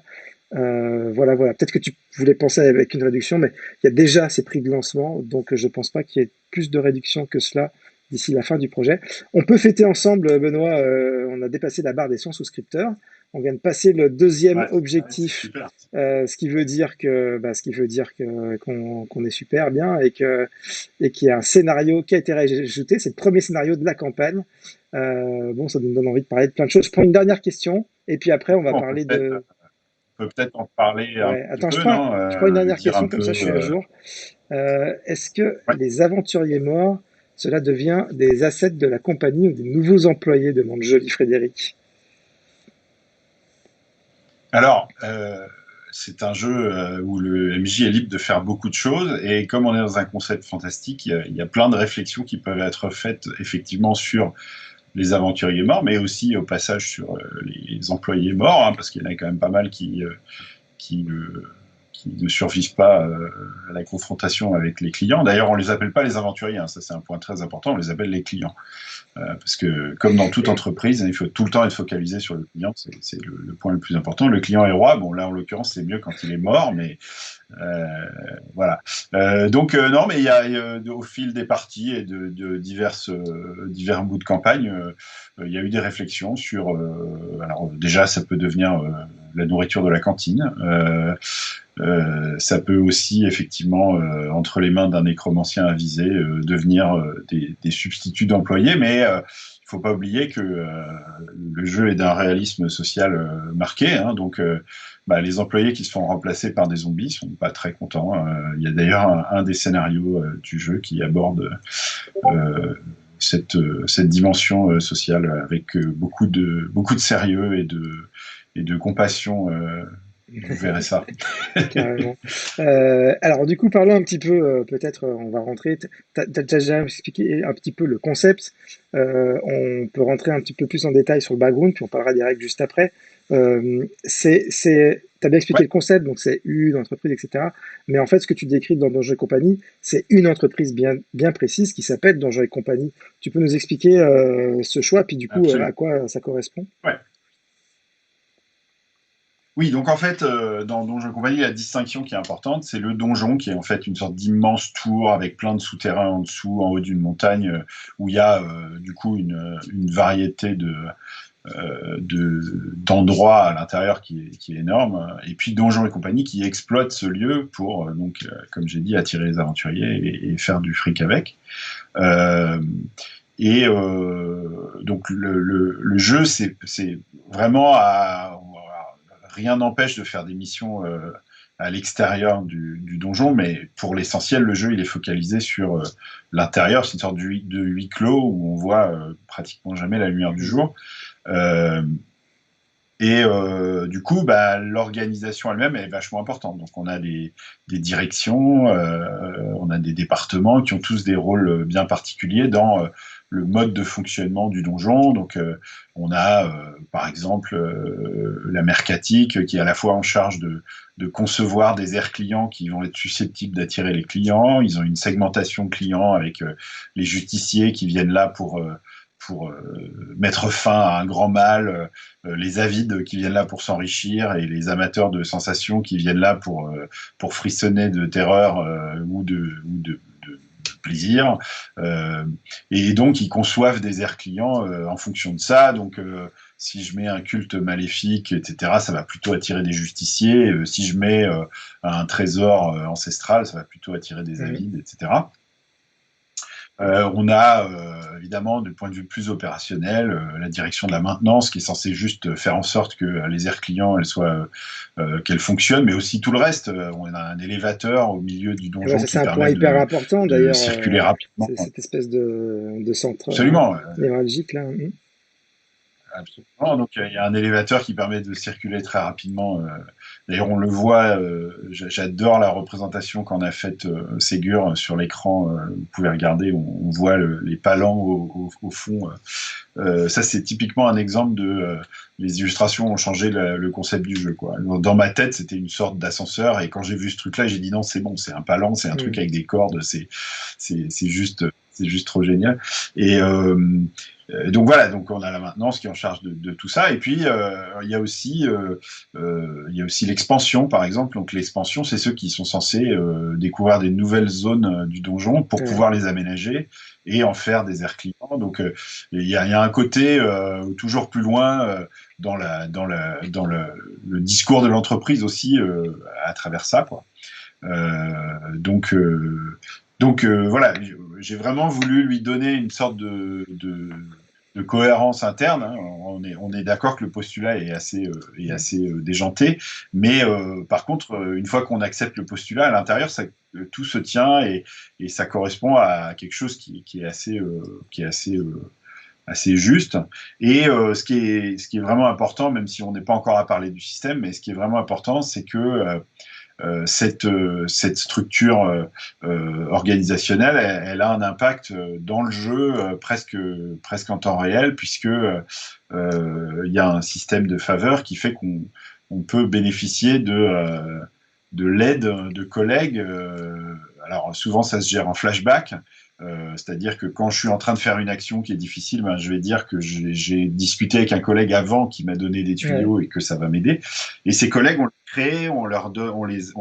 Voilà, voilà. Peut-être que tu voulais penser avec une réduction, mais il y a déjà ces prix de lancement, donc je pense pas qu'il y ait plus de réduction que cela d'ici la fin du projet. On peut fêter ensemble, Benoît. On a dépassé la barre des 100 souscripteurs. On vient de passer le deuxième Ouais, ouais, c'est objectif, super. ce qui veut dire qu'on est super bien et qu'il y a un scénario qui a été rajouté. C'est le premier scénario de la campagne. Bon, ça nous donne envie de parler de plein de choses. Je prends une dernière question et puis après on va On peut parler peut-être de. en parler un Ouais, petit attends, peu, non? je prends une dernière Dire un question, comme peu. ça je suis à jour. Est-ce que Ouais. les aventuriers morts, cela devient des assets de la compagnie ou des nouveaux employés, demande joli Frédéric. Alors, c'est un jeu où le MJ est libre de faire beaucoup de choses, et comme on est dans un concept fantastique, il y a plein de réflexions qui peuvent être faites effectivement sur les aventuriers morts, mais aussi au passage sur les employés morts, hein, parce qu'il y en a quand même pas mal qui, qui ne survivent pas à la confrontation avec les clients. D'ailleurs, on les appelle pas les aventuriers, hein, ça c'est un point très important, on les appelle les clients. Parce que, comme dans toute entreprise, il faut tout le temps être focalisé sur le client, c'est le point le plus important. Le client est roi, bon là en l'occurrence c'est mieux quand il est mort, mais voilà. Donc non, mais au fil des parties et de divers bouts de campagne, il y a eu des réflexions sur. Alors déjà, ça peut devenir la nourriture de la cantine. Ça peut aussi, effectivement, entre les mains d'un nécromancien avisé, devenir des substituts d'employés, mais il ne faut pas oublier que le jeu est d'un réalisme social marqué, hein, donc les employés qui se font remplacer par des zombies sont pas très contents. Il y a d'ailleurs un des scénarios du jeu qui aborde euh, cette dimension sociale avec beaucoup de sérieux et de compassion. Vous verrez ça. Carrément. Alors du coup, parlons un petit peu, peut-être on va rentrer, t'as déjà expliqué un petit peu le concept. On peut rentrer un petit peu plus en détail sur le background, puis on parlera des règles juste après. T'as bien expliqué Ouais. le concept, donc c'est une entreprise, etc. Mais en fait, ce que tu décris dans Donjons et compagnie, c'est une entreprise bien précise qui s'appelle Donjons et compagnie. Tu peux nous expliquer ce choix, puis du coup, à Absolument. quoi ça correspond? Ouais. Oui, donc en fait, dans Donjon et compagnie, la distinction qui est importante, c'est le donjon, qui est en fait une sorte d'immense tour avec plein de souterrains en dessous, en haut d'une montagne, où il y a du coup une variété d'endroits à l'intérieur qui est énorme. Et puis Donjon et compagnie qui exploite ce lieu pour, comme j'ai dit, attirer les aventuriers et faire du fric avec. Euh, donc le jeu, c'est vraiment rien n'empêche de faire des missions à l'extérieur du donjon, mais pour l'essentiel, le jeu il est focalisé sur l'intérieur. C'est une sorte de huis clos où on voit pratiquement jamais la lumière du jour. Euh, du coup, l'organisation elle-même est vachement importante. Donc, on a des directions, on a des départements qui ont tous des rôles bien particuliers dans le mode de fonctionnement du donjon. Donc, on a, par exemple, la mercatique qui est à la fois en charge de concevoir des aires clients qui vont être susceptibles d'attirer les clients. Ils ont une segmentation client avec les justiciers qui viennent là pour mettre fin à un grand mal, les avides qui viennent là pour s'enrichir et les amateurs de sensations qui viennent là pour frissonner de terreur ou de plaisir. Euh, et donc, ils conçoivent des airs clients en fonction de ça. Donc, si je mets un culte maléfique, etc., ça va plutôt attirer des justiciers. Si je mets un trésor ancestral, ça va plutôt attirer des Mhm. avides, etc. On a évidemment, du point de vue plus opérationnel, la direction de la maintenance qui est censée juste faire en sorte que les aires clients qu'elles fonctionnent, mais aussi tout le reste. On a un élévateur au milieu du Et ouais, donjon ça c'est qui un point permet hyper important de d'ailleurs, circuler rapidement. c'est cette espèce de centre Absolument. névralgique là. Mhm. Absolument. Donc, il y a un élévateur qui permet de circuler très rapidement. D'ailleurs, on le voit. J'adore la représentation qu'en a faite Ségur sur l'écran. Vous pouvez regarder. On voit les palans au fond. Ça, c'est typiquement un exemple de les illustrations ont changé le concept du jeu, quoi. Dans ma tête, c'était une sorte d'ascenseur, et quand j'ai vu ce truc-là, j'ai dit non, c'est bon, c'est un palan, c'est un truc Mhm. avec des cordes, c'est juste trop génial. Et donc voilà, donc on a la maintenance qui est en charge de tout ça, et puis il y a aussi l'expansion, par exemple. Donc l'expansion, c'est ceux qui sont censés découvrir des nouvelles zones du donjon pour Ouais. pouvoir les aménager et en faire des airs clients. Donc il y a un côté toujours plus loin dans le discours de l'entreprise aussi à travers ça, quoi. Euh, donc, euh, donc, voilà, j'ai vraiment voulu lui donner une sorte de cohérence interne, hein. On est d'accord que le postulat Mhm. est assez déjanté, mais par contre, une fois qu'on accepte le postulat, à l'intérieur, tout se tient et ça correspond à quelque chose qui est assez juste. Et ce qui est vraiment important, même si on n'est pas encore à parler du système, mais ce qui est vraiment important, c'est que cette structure organisationnelle, elle a un impact dans le jeu presque en temps réel, puisque il y a un système de faveur qui fait qu'on peut bénéficier de l'aide de collègues. Alors souvent, ça se gère en flashback. C'est-à-dire que quand je suis en train de faire une action qui est difficile, ben, je vais dire que j'ai discuté avec un collègue avant qui m'a donné des Ouais. tuyaux et que ça va m'aider. Et ces collègues, on les crée, on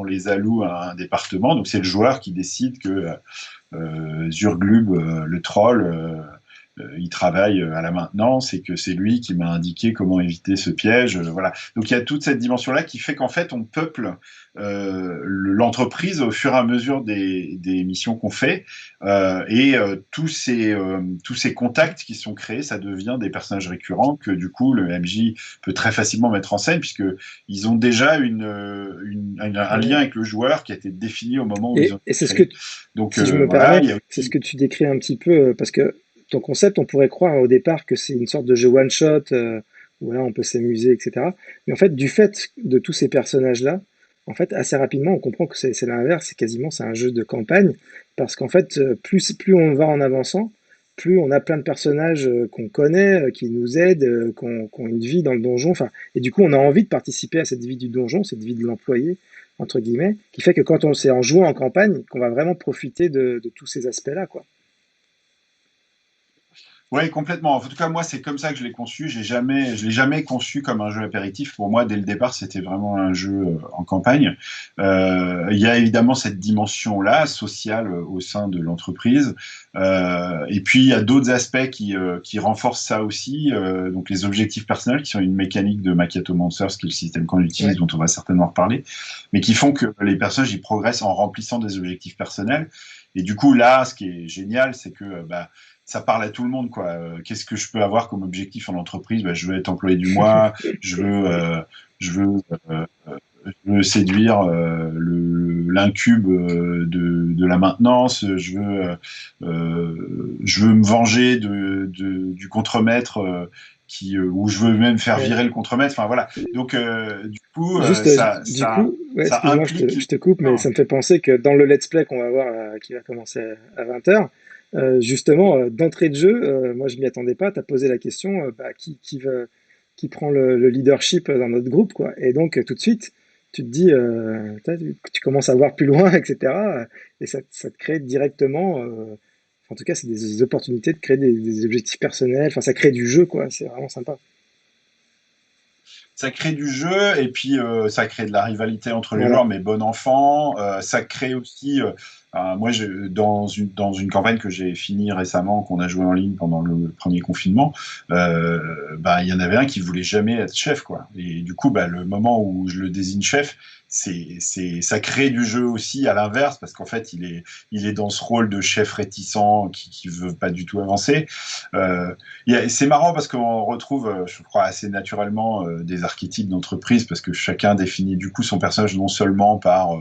les alloue à un département. Donc c'est le joueur qui décide que Zurglub, le troll, il travaille à la maintenance et que c'est lui qui m'a indiqué comment éviter ce piège. Voilà. Donc il y a toute cette dimension-là qui fait qu'en fait on peuple l'entreprise au fur et à mesure des missions qu'on fait, et tous ces contacts qui sont créés, ça devient des personnages récurrents que du coup le MJ peut très facilement mettre en scène, puisque ils ont déjà un lien Ouais. avec le joueur qui a été défini au moment où ils ont Et été c'est ce que, créés. Donc si je me voilà, permets, il y a c'est ce aussi. que tu décris un petit peu, parce que ton concept, on pourrait croire au départ que c'est une sorte de jeu one-shot, où là on peut s'amuser, etc. Mais en fait, du fait de tous ces personnages-là, en fait, assez rapidement, on comprend que c'est l'inverse, c'est un jeu de campagne, parce qu'en fait, plus on va en avançant, plus on a plein de personnages qu'on connaît, qui nous aident, qui ont une vie dans le donjon, enfin, et du coup, on a envie de participer à cette vie du donjon, cette vie de l'employé, entre guillemets, qui fait que quand on c'est en jouant en campagne qu'on va vraiment profiter de tous ces aspects-là, quoi. Oui, complètement. En tout cas, moi, c'est comme ça que je l'ai conçu. Je l'ai jamais conçu comme un jeu apéritif. Pour moi, dès le départ, c'était vraiment un jeu en campagne. Il y a évidemment cette dimension-là, sociale, au sein de l'entreprise. Et puis, il y a d'autres aspects qui renforcent ça aussi. Donc, les objectifs personnels, qui sont une mécanique de Macchiato Monsters, qui est le système qu'on utilise, Ouais. dont on va certainement reparler, mais qui font que les personnages, ils progressent en remplissant des objectifs personnels. Et du coup, là, ce qui est génial, c'est que bah, ça parle à tout le monde, quoi. Qu'est-ce que je peux avoir comme objectif en entreprise? Bah, je veux être employé du mois, je veux, je veux, euh, je veux séduire l'incube de la maintenance, je veux me venger du contremaître ou je veux même faire Ouais. virer le contremaître. Enfin voilà. Donc du coup, Juste, ça, du ça, coup, ouais, ça excuse-moi, implique. je te coupe, mais Non. ça me fait penser que dans le let's play qu'on va voir, qui va commencer à 20h, justement, d'entrée de jeu, moi je m'y attendais pas, tu as posé la question, bah, qui prend le leadership dans notre groupe, quoi. Et donc, tout de suite, tu te dis, tu commences à voir plus loin, etc. Et ça te crée directement, En tout cas, c'est des opportunités de créer des objectifs personnels. Enfin, ça crée du jeu, quoi. C'est vraiment sympa. Ça crée du jeu et puis ça crée de la rivalité entre les Voilà. joueurs, mais bon enfant. Ça crée aussi, moi, dans une campagne que j'ai finie récemment, qu'on a joué en ligne pendant le premier confinement, bah, il y en avait un qui voulait jamais être chef, quoi. Et du coup, bah, le moment où je le désigne chef, ça crée du jeu aussi à l'inverse, parce qu'en fait, il est dans ce rôle de chef réticent qui veut pas du tout avancer. Euh, c'est marrant parce qu'on retrouve, je crois, assez naturellement des archétypes d'entreprise parce que chacun définit du coup son personnage non seulement par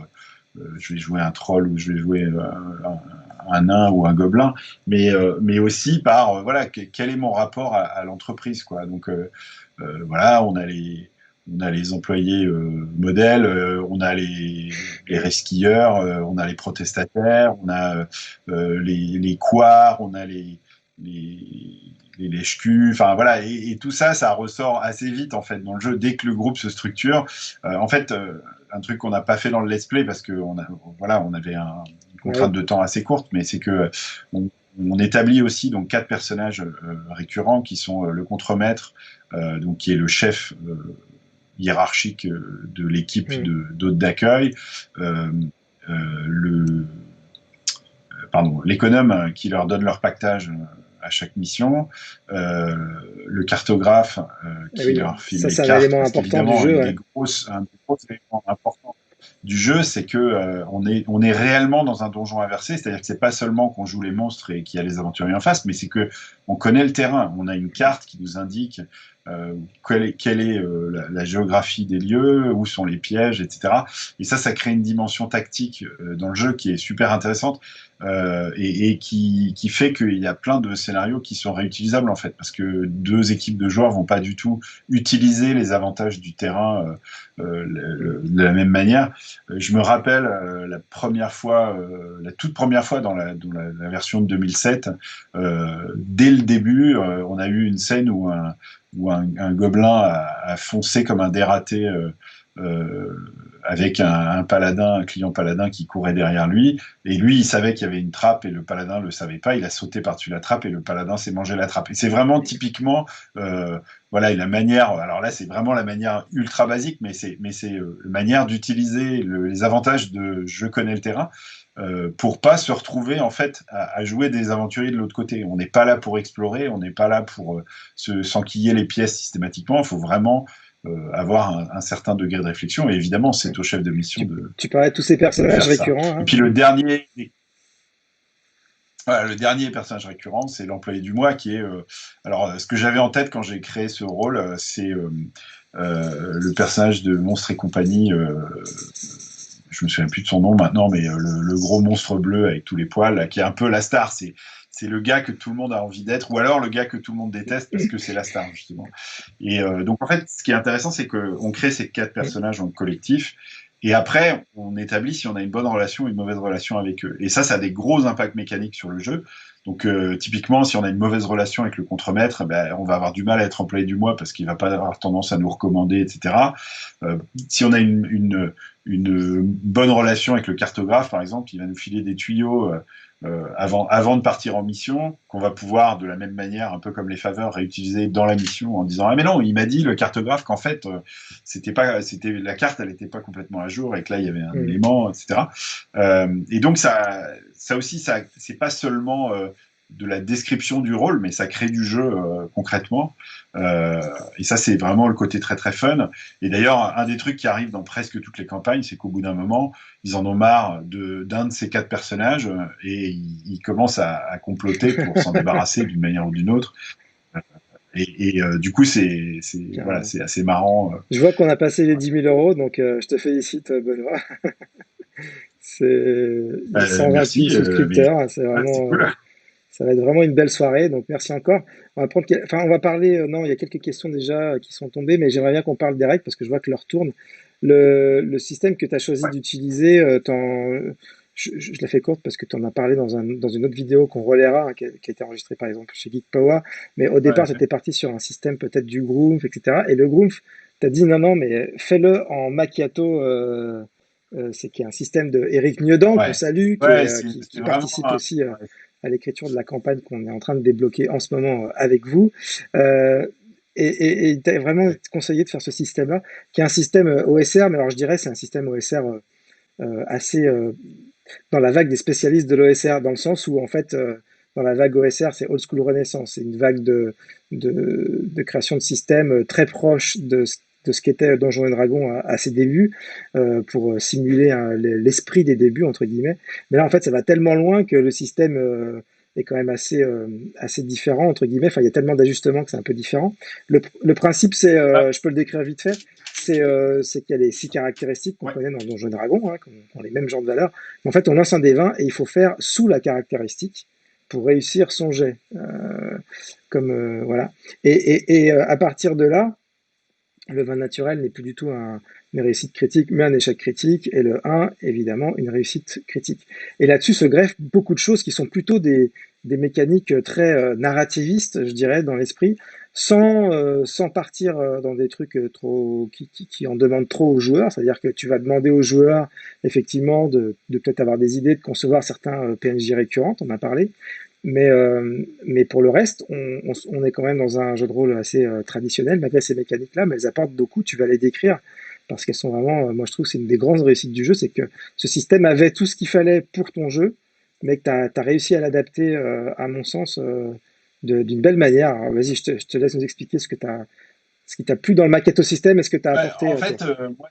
je vais jouer un troll ou je vais jouer un nain ou un gobelin, mais aussi par voilà quel est mon rapport à l'entreprise quoi. Donc voilà, on a les employés modèles, on a les resquilleurs, on a les protestataires, on a les couards, on a les, les lèche-culs, enfin voilà, et tout ça, ça ressort assez vite en fait dans le jeu dès que le groupe se structure. En fait, un truc qu'on n'a pas fait dans le let's play parce que voilà, on avait une Ouais. contrainte de temps assez courte, mais c'est que on établit aussi donc quatre personnages récurrents qui sont le contremaître, donc qui est le chef hiérarchique de l'équipe Mm. d'hôtes d'accueil, euh, le pardon, l'économe qui leur donne leur pactage à chaque mission, le cartographe Ah qui oui, leur file ça, les c'est un cartes, élément parce important du qu'évidemment, jeu, ouais. un des gros éléments importants du jeu, c'est que on est réellement dans un donjon inversé, c'est-à-dire que c'est pas seulement qu'on joue les monstres et qu'il y a les aventuriers en face, mais c'est que on connaît le terrain, on a une carte qui nous indique quelle est la géographie des lieux, où sont les pièges, etc. Et ça crée une dimension tactique dans le jeu qui est super intéressante et qui fait qu'il y a plein de scénarios qui sont réutilisables en fait, parce que deux équipes de joueurs vont pas du tout utiliser les avantages du terrain de la même manière. Je me rappelle la toute première fois dans la version de 2007, dès le début, on a eu une scène où un gobelin a foncé comme un dératé euh, avec un paladin, un client paladin qui courait derrière lui. Et lui, il savait qu'il y avait une trappe et le paladin le savait pas. Il a sauté par-dessus la trappe et le paladin s'est mangé la trappe. Et c'est vraiment typiquement, voilà, et la manière. Alors là, c'est vraiment la manière ultra basique, mais c'est la manière d'utiliser les avantages de je connais le terrain. Pour pas se retrouver en fait à jouer des aventuriers de l'autre côté. On n'est pas là pour explorer, on n'est pas là pour s'enquiller les pièces systématiquement. Il faut vraiment avoir un certain degré de réflexion. Et évidemment, Ouais. c'est au chef de mission Tu parlais de tous ces de personnages faire ça. récurrents, Et hein. puis voilà, le dernier personnage récurrent, c'est l'employé du mois qui est. Alors, ce que j'avais en tête quand j'ai créé ce rôle, c'est le personnage de Monstres et compagnie. Je me souviens plus de son nom maintenant, mais le gros monstre bleu avec tous les poils, là, qui est un peu la star. C'est le gars que tout le monde a envie d'être, ou alors le gars que tout le monde déteste parce que c'est la star, justement. Et donc, en fait, ce qui est intéressant, c'est qu'on crée ces quatre Mm. personnages en collectif, et après, on établit si on a une bonne relation ou une mauvaise relation avec eux. Et ça a des gros impacts mécaniques sur le jeu. Donc, typiquement, si on a une mauvaise relation avec le contremaître, ben, on va avoir du mal à être employé du mois parce qu'il va pas avoir tendance à nous recommander, etc. Si on a une bonne relation avec le cartographe, par exemple, il va nous filer des tuyaux avant de partir en mission, qu'on va pouvoir, de la même manière, un peu comme les faveurs, réutiliser dans la mission en disant ah mais non, il m'a dit le cartographe qu'en fait c'était la carte, elle n'était pas complètement à jour et que là il y avait un Mm. élément, etc. Et donc ça aussi, c'est pas seulement de la description du rôle, mais ça crée du jeu concrètement. Euh, et ça, c'est vraiment le côté très très fun. Et d'ailleurs, un des trucs qui arrive dans presque toutes les campagnes, c'est qu'au bout d'un moment, ils en ont marre d'un de ces quatre personnages et ils commencent à comploter pour s'en débarrasser d'une manière ou d'une autre. Du coup, voilà, Carrément. c'est assez marrant. Je vois qu'on a passé les 10 000 euros, donc je te félicite, Benoît. C'est 128 Merci, souscripteurs, hein, c'est c'est vraiment, cool. ça va être vraiment une belle soirée, donc merci encore. On va prendre, enfin, on va parler, non, il y a quelques questions déjà qui sont tombées, mais j'aimerais bien qu'on parle des règles parce que je vois que l'heure tourne. Le système que tu as choisi Ouais, d'utiliser, je la fais courte parce que tu en as parlé dans une autre vidéo qu'on relaiera, hein, qui a été enregistrée par exemple chez Geek Power, mais au départ, ouais, tu étais parti sur un système peut-être du Groove, etc. Et le Groove, tu as dit non, non, mais fais-le en macchiato. C'est qui est un système de Eric Niedan qu'on ouais, salue, ouais, qui c'est vraiment. participe aussi Ouais. à l'écriture de la campagne qu'on est en train de débloquer en ce moment avec vous. Euh, et t'as vraiment conseillé de faire ce système-là, qui est un système OSR, mais alors je dirais c'est un système OSR assez dans la vague des spécialistes de l'OSR, dans le sens où en fait dans la vague OSR, c'est Old School Renaissance, c'est une vague de création de systèmes très proche de ce qu'était Donjons et Dragons à ses débuts, pour simuler l'esprit des débuts, entre guillemets. Mais là, en fait, ça va tellement loin que le système est quand même assez différent, entre guillemets. Enfin, il y a tellement d'ajustements que c'est un peu différent. Le principe, c'est, Ah, je peux le décrire vite fait, c'est qu'il y a les 6 caractéristiques qu'on ouais. connaît dans Donjons et Dragons, hein, qui ont les mêmes genres de valeurs. En fait, on lance un des 20 et il faut faire sous la caractéristique pour réussir son jet. Voilà. À partir de là, le 20 naturel n'est plus du tout une réussite critique, mais un échec critique, et le 1, évidemment, une réussite critique. Et là-dessus se greffent beaucoup de choses qui sont plutôt des mécaniques très narrativistes, je dirais, dans l'esprit, sans partir dans des trucs qui en demandent trop aux joueurs, c'est-à-dire que tu vas demander aux joueurs, effectivement, de peut-être avoir des idées, de concevoir certains PNJ récurrents, on en a parlé, mais pour le reste, on est quand même dans un jeu de rôle assez traditionnel, malgré ces mécaniques-là, mais elles apportent beaucoup, tu vas les décrire, parce qu'elles sont vraiment, moi je trouve que c'est une des grandes réussites du jeu, c'est que ce système avait tout ce qu'il fallait pour ton jeu, mais que tu as réussi à l'adapter, à mon sens, d'une belle manière. Alors, vas-y, je te laisse nous expliquer ce qui t'a plu dans le maquetto système et ce que tu as Ouais, apporté, en toi. fait, moi,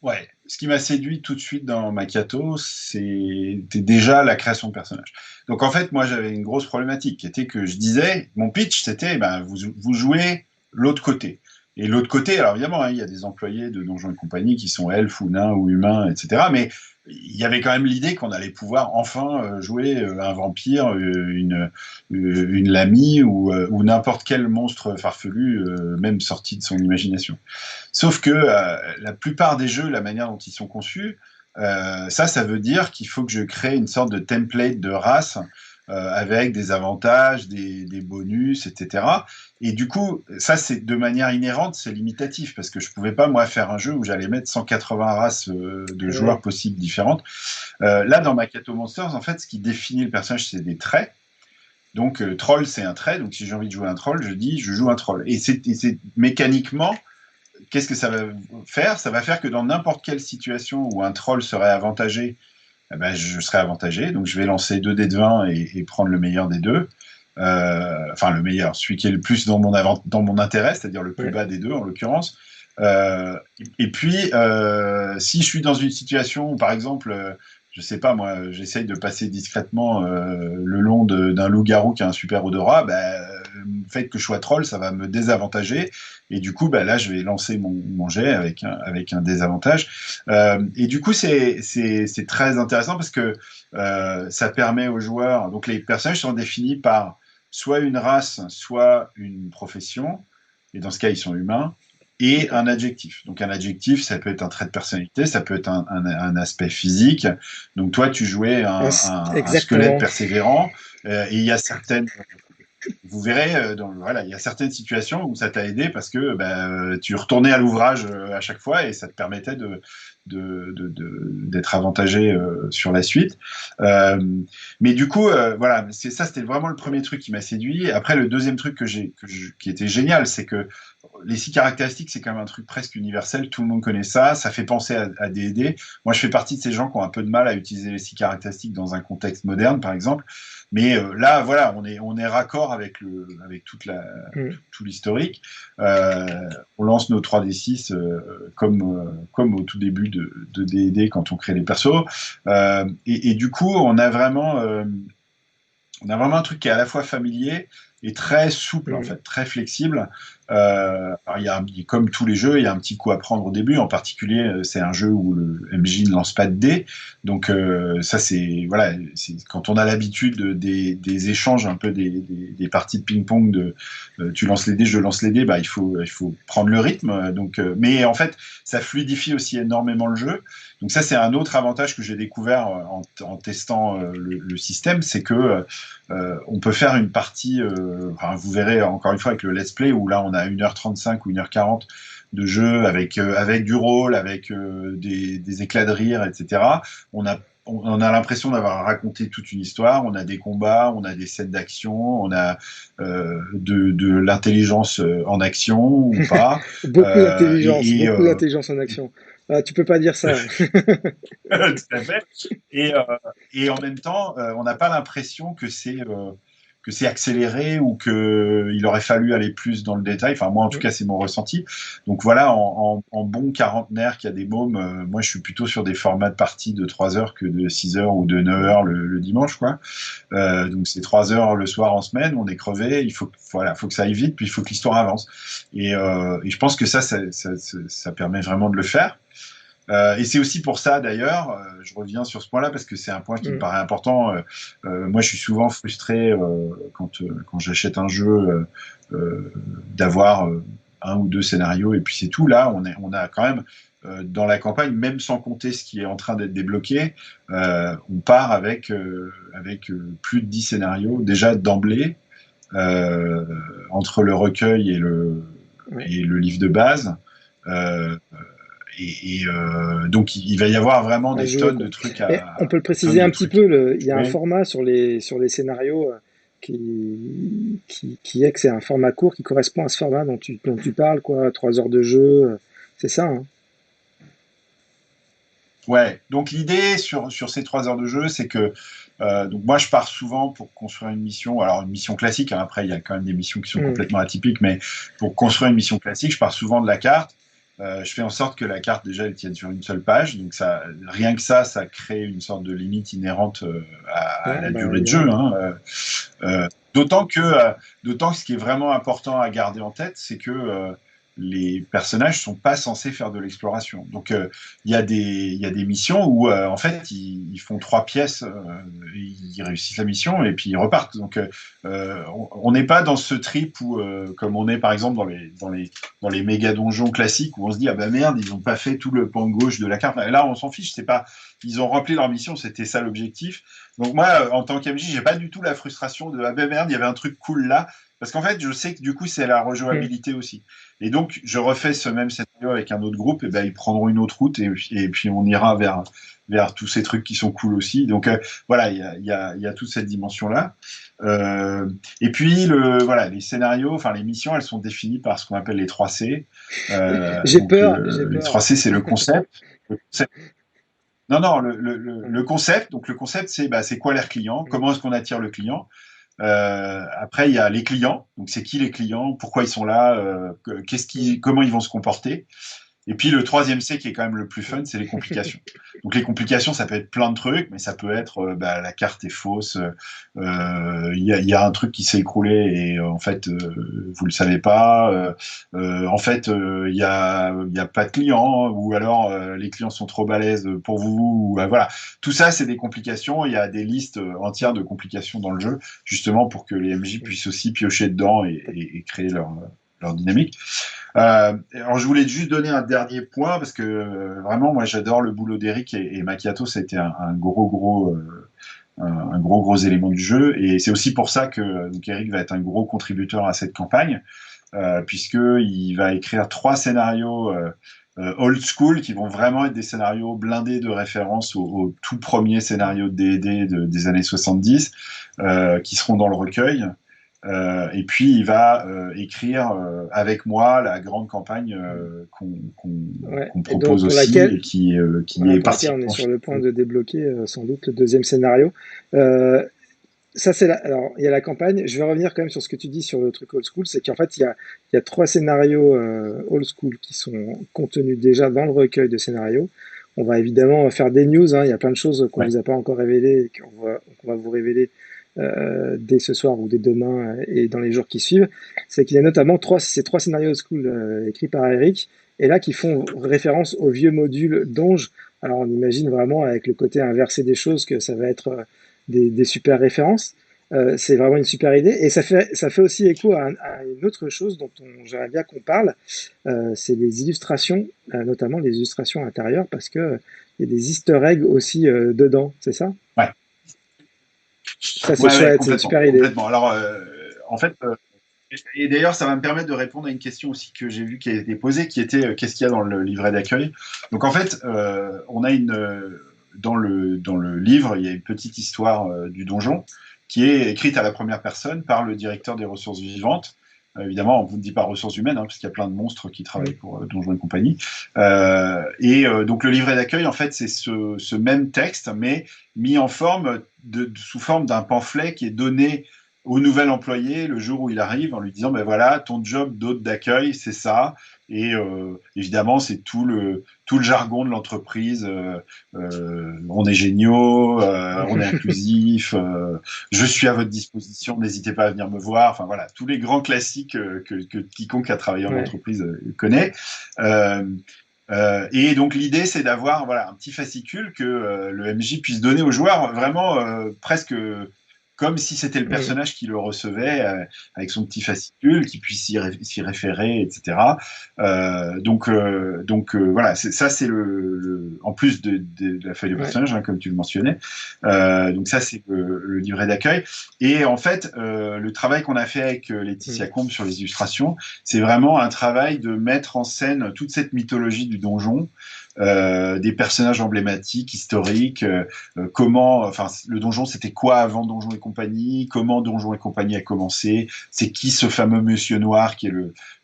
ouais, ce qui m'a séduit tout de suite dans Macchiato, c'était déjà la création de personnages. Donc en fait, moi j'avais une grosse problématique qui était que je disais, mon pitch c'était, ben, vous jouez l'autre côté. Et l'autre côté, alors évidemment, hein, il y a des employés de Donjons et compagnie qui sont elfes ou nains ou humains, etc. Mais il y avait quand même l'idée qu'on allait pouvoir enfin jouer un vampire, une lamie ou n'importe quel monstre farfelu, même sorti de son imagination. Sauf que la plupart des jeux, la manière dont ils sont conçus, ça veut dire qu'il faut que je crée une sorte de template de race avec des avantages, des bonus, etc. Et du coup, ça, c'est de manière inhérente, c'est limitatif parce que je pouvais pas, moi, faire un jeu où j'allais mettre 180 races de joueurs Ouais, possibles différentes. Là, dans Macchiato Monsters, en fait, ce qui définit le personnage, c'est des traits. Donc, troll, c'est un trait. Donc, si j'ai envie de jouer un troll, je dis, je joue un troll. Et c'est mécaniquement, qu'est-ce que ça va faire? Ça va faire que dans n'importe quelle situation où un troll serait avantagé, eh ben, je serai avantagé. Donc je vais lancer 2 dés de 20 et prendre le meilleur des deux. Enfin, le meilleur, celui qui est le plus dans mon intérêt, c'est-à-dire le plus ouais. bas des deux en l'occurrence. Et puis, si je suis dans une situation où, par exemple, je sais pas, moi, j'essaye de passer discrètement le long d'un loup-garou qui a un super odorat, ben, le fait que je sois troll, ça va me désavantager. Et du coup, ben, là, je vais lancer mon jet avec un désavantage. Et du coup, c'est très intéressant parce que ça permet aux joueurs. Donc, les personnages sont définis par soit une race, soit une profession. Et dans ce cas, ils sont humains et un adjectif. Donc un adjectif, ça peut être un trait de personnalité, ça peut être un aspect physique. Donc toi, tu jouais un squelette Exactement. persévérant, et il y a certaines, vous verrez, voilà, il y a certaines situations où ça t'a aidé parce que tu retournais à l'ouvrage à chaque fois et ça te permettait d'être avantagé sur la suite. Euh, mais du coup, voilà, c'était vraiment le premier truc qui m'a séduit. Après, le deuxième truc qui était génial, c'est que les 6 caractéristiques, c'est quand même un truc presque universel. Tout le monde connaît ça. Ça fait penser à D&D. Moi, je fais partie de ces gens qui ont un peu de mal à utiliser les 6 caractéristiques dans un contexte moderne, par exemple. Mais là, voilà, on est raccord avec Mm. tout l'historique. On lance nos 3D6 comme au tout début de D&D quand on crée les persos. Et du coup, on a vraiment un truc qui est à la fois familier et très souple, en Mm. fait, très flexible. Alors comme tous les jeux, il y a un petit coup à prendre au début. En particulier, c'est un jeu où le MJ ne lance pas de dés. Donc ça, voilà, quand on a l'habitude des échanges, un peu des parties de ping-pong, tu lances les dés, je lance les dés, bah, il faut prendre le rythme. Donc, mais en fait, ça fluidifie aussi énormément le jeu. Donc ça, c'est un autre avantage que j'ai découvert en testant le système, c'est que on peut faire une partie, enfin, vous verrez encore une fois avec le let's play où là on a 1h35 ou 1h40 de jeu avec du rôle, avec des éclats de rire, etc. On a on a l'impression d'avoir raconté toute une histoire. On a des combats, on a des scènes d'action, on a de l'intelligence en action ou pas. Beaucoup d'intelligence en action. Ah, tu peux pas dire ça. Tout à fait. Et, euh, et en même temps, on n'a pas l'impression que c'est accéléré ou qu'il aurait fallu aller plus dans le détail. Enfin, moi, en tout cas, c'est mon ressenti. Donc voilà, en bon quarantenaire qui a des mômes, moi, je suis plutôt sur des formats de partie de 3 heures que de 6 heures ou de 9 heures le dimanche, quoi. Donc c'est 3 heures le soir en semaine, on est crevé, voilà, faut que ça aille vite, puis il faut que l'histoire avance. Et je pense que ça permet vraiment de le faire. Et c'est aussi pour ça, d'ailleurs, je reviens sur ce point-là parce que c'est un point qui me paraît important. Moi, je suis souvent frustré quand j'achète un jeu d'avoir un ou deux scénarios et puis c'est tout. Là, on a quand même dans la campagne, même sans compter ce qui est en train d'être débloqué, on part avec plus de 10 scénarios déjà d'emblée entre le recueil et le livre de base. Euh, donc, il va y avoir vraiment À des jouer, tonnes quoi. de trucs Et on peut le tonnes préciser de un petit trucs. peu, il y a un Oui. format sur les scénarios qui est que c'est un format court qui correspond à ce format dont tu parles, quoi, 3 heures de jeu, c'est ça, hein. Ouais. Donc, l'idée sur ces 3 heures de jeu, c'est que donc moi, je pars souvent pour construire une mission. Alors, une mission classique, hein, après, il y a quand même des missions qui sont Hmm. complètement atypiques, mais pour construire une mission classique, je pars souvent de la carte. Je fais en sorte que la carte, déjà, elle tienne sur une seule page. Donc, rien que ça crée une sorte de limite inhérente à Ouais, la bah, durée de jeu, hein. D'autant d'autant que ce qui est vraiment important à garder en tête, c'est que les personnages sont pas censés faire de l'exploration. Donc il y a des missions où en fait ils font 3 pièces, ils réussissent la mission et puis ils repartent. Donc on n'est pas dans ce trip où comme on est par exemple dans les méga donjons classiques où on se dit ah bah merde ils ont pas fait tout le pan gauche de la carte. Là on s'en fiche, c'est pas ils ont rempli leur mission, c'était ça l'objectif. Donc moi, en tant qu'MJ, j'ai pas du tout la frustration de ah ben merde, il y avait un truc cool là, parce qu'en fait, je sais que du coup, c'est la hmm. rejouabilité aussi. Et donc, je refais ce même scénario avec un autre groupe, et ben ils prendront une autre route et puis on ira vers tous ces trucs qui sont cool aussi. Donc voilà, il y a toute cette dimension là. Et puis voilà, les scénarios, enfin les missions, elles sont définies par ce qu'on appelle les 3 C. J'ai Les 3 peur. C, c'est le concept non, non, Ouais. le concept. Donc, le concept, c'est bah, c'est quoi l'air client? Hmm. Comment est-ce qu'on attire le client? Après, il y a les clients. Donc, c'est qui les clients? Pourquoi ils sont là? Hmm. Comment ils vont se comporter? Et puis le troisième C qui est quand même le plus fun, c'est les complications. Donc les complications, ça peut être plein de trucs, mais ça peut être bah, la carte est fausse, il y a un truc qui s'est écroulé et en fait vous le savez pas. En fait il y a pas de clients ou alors les clients sont trop balèzes pour vous. Ou, voilà, tout ça c'est des complications. Il y a des listes entières de complications dans le jeu justement pour que les MJ puissent aussi piocher dedans et créer leur dynamique. Alors je voulais juste donner un dernier point parce que vraiment moi j'adore le boulot d'Eric et Macchiato, ça a été un gros élément du jeu et c'est aussi pour ça que donc Eric va être un gros contributeur à cette campagne puisque il va écrire 3 scénarios old school qui vont vraiment être des scénarios blindés de référence au tout premier scénario de D&D des années 70 qui seront dans le recueil. Et puis il va écrire avec moi la grande campagne Ouais. qu'on Et donc propose aussi et qui voilà, est pour laquelle on est particulièrement sur le point de débloquer sans doute le deuxième scénario. Euh, Ça, alors, il y a la campagne. Je vais revenir quand même sur ce que tu dis sur le truc old school. C'est qu'en fait, il y a 3 scénarios old school qui sont contenus déjà dans le recueil de scénarios. On va évidemment faire des news, hein. Il y a plein de choses qu'on ouais. vous a pas encore révélées et qu'on va vous révéler dès ce soir ou dès demain et dans les jours qui suivent. C'est qu'il y a notamment ces 3 scénarios old school écrits par Eric et là qui font référence au vieux module Donge. Alors, on imagine vraiment avec le côté inversé des choses que ça va être des super références. C'est vraiment une super idée. Et ça fait aussi écho à une autre chose dont j'aimerais bien qu'on parle. C'est les illustrations, notamment les illustrations intérieures, parce que il y a des easter eggs aussi dedans, c'est ça? Ouais. Ça, c'est Ouais, chouette, c'est une complètement, super idée. complètement. Alors, en fait, et d'ailleurs, ça va me permettre de répondre à une question aussi que j'ai vue qui a été posée, qui était qu'est-ce qu'il y a dans le livret d'accueil. Donc, en fait, on a dans le livre, il y a une petite histoire du donjon qui est écrite à la première personne par le directeur des ressources vivantes. Évidemment, on ne vous dit pas ressources humaines, hein, parce qu'il y a plein de monstres qui travaillent pour Donjons et compagnie. Donc le livret d'accueil, en fait, c'est ce même texte, mais mis en forme sous forme d'un pamphlet qui est donné au nouvel employé le jour où il arrive en lui disant ben voilà, ton job d'hôte d'accueil, c'est ça. Et évidemment, c'est tout le jargon de l'entreprise. On est géniaux, on est inclusif, je suis à votre disposition, n'hésitez pas à venir me voir. Enfin voilà, tous les grands classiques que quiconque a travaillé en entreprise connaît. Et donc l'idée, c'est d'avoir voilà, un petit fascicule que le MJ puisse donner aux joueurs vraiment presque comme si c'était le personnage qui le recevait, avec son petit fascicule, qui puisse s'y référer, etc. Voilà, ça c'est en plus de la feuille de personnage, hein, comme tu le mentionnais. Donc ça c'est le livret d'accueil. Et en fait, le travail qu'on a fait avec Laetitia Combe sur les illustrations, c'est vraiment un travail de mettre en scène toute cette mythologie du donjon. Des personnages emblématiques, historiques, enfin, le donjon, c'était quoi avant Donjon et compagnie, comment Donjon et compagnie a commencé, c'est qui ce fameux Monsieur Noir qui est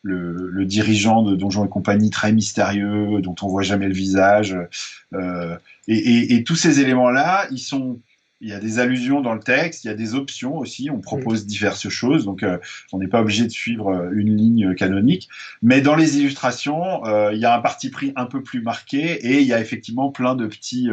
le dirigeant de Donjon et compagnie, très mystérieux, dont on voit jamais le visage, et tous ces éléments-là, il y a des allusions dans le texte, il y a des options aussi, on propose diverses choses, donc on n'est pas obligé de suivre une ligne canonique, mais dans les illustrations, il y a un parti pris un peu plus marqué et il y a effectivement plein de petits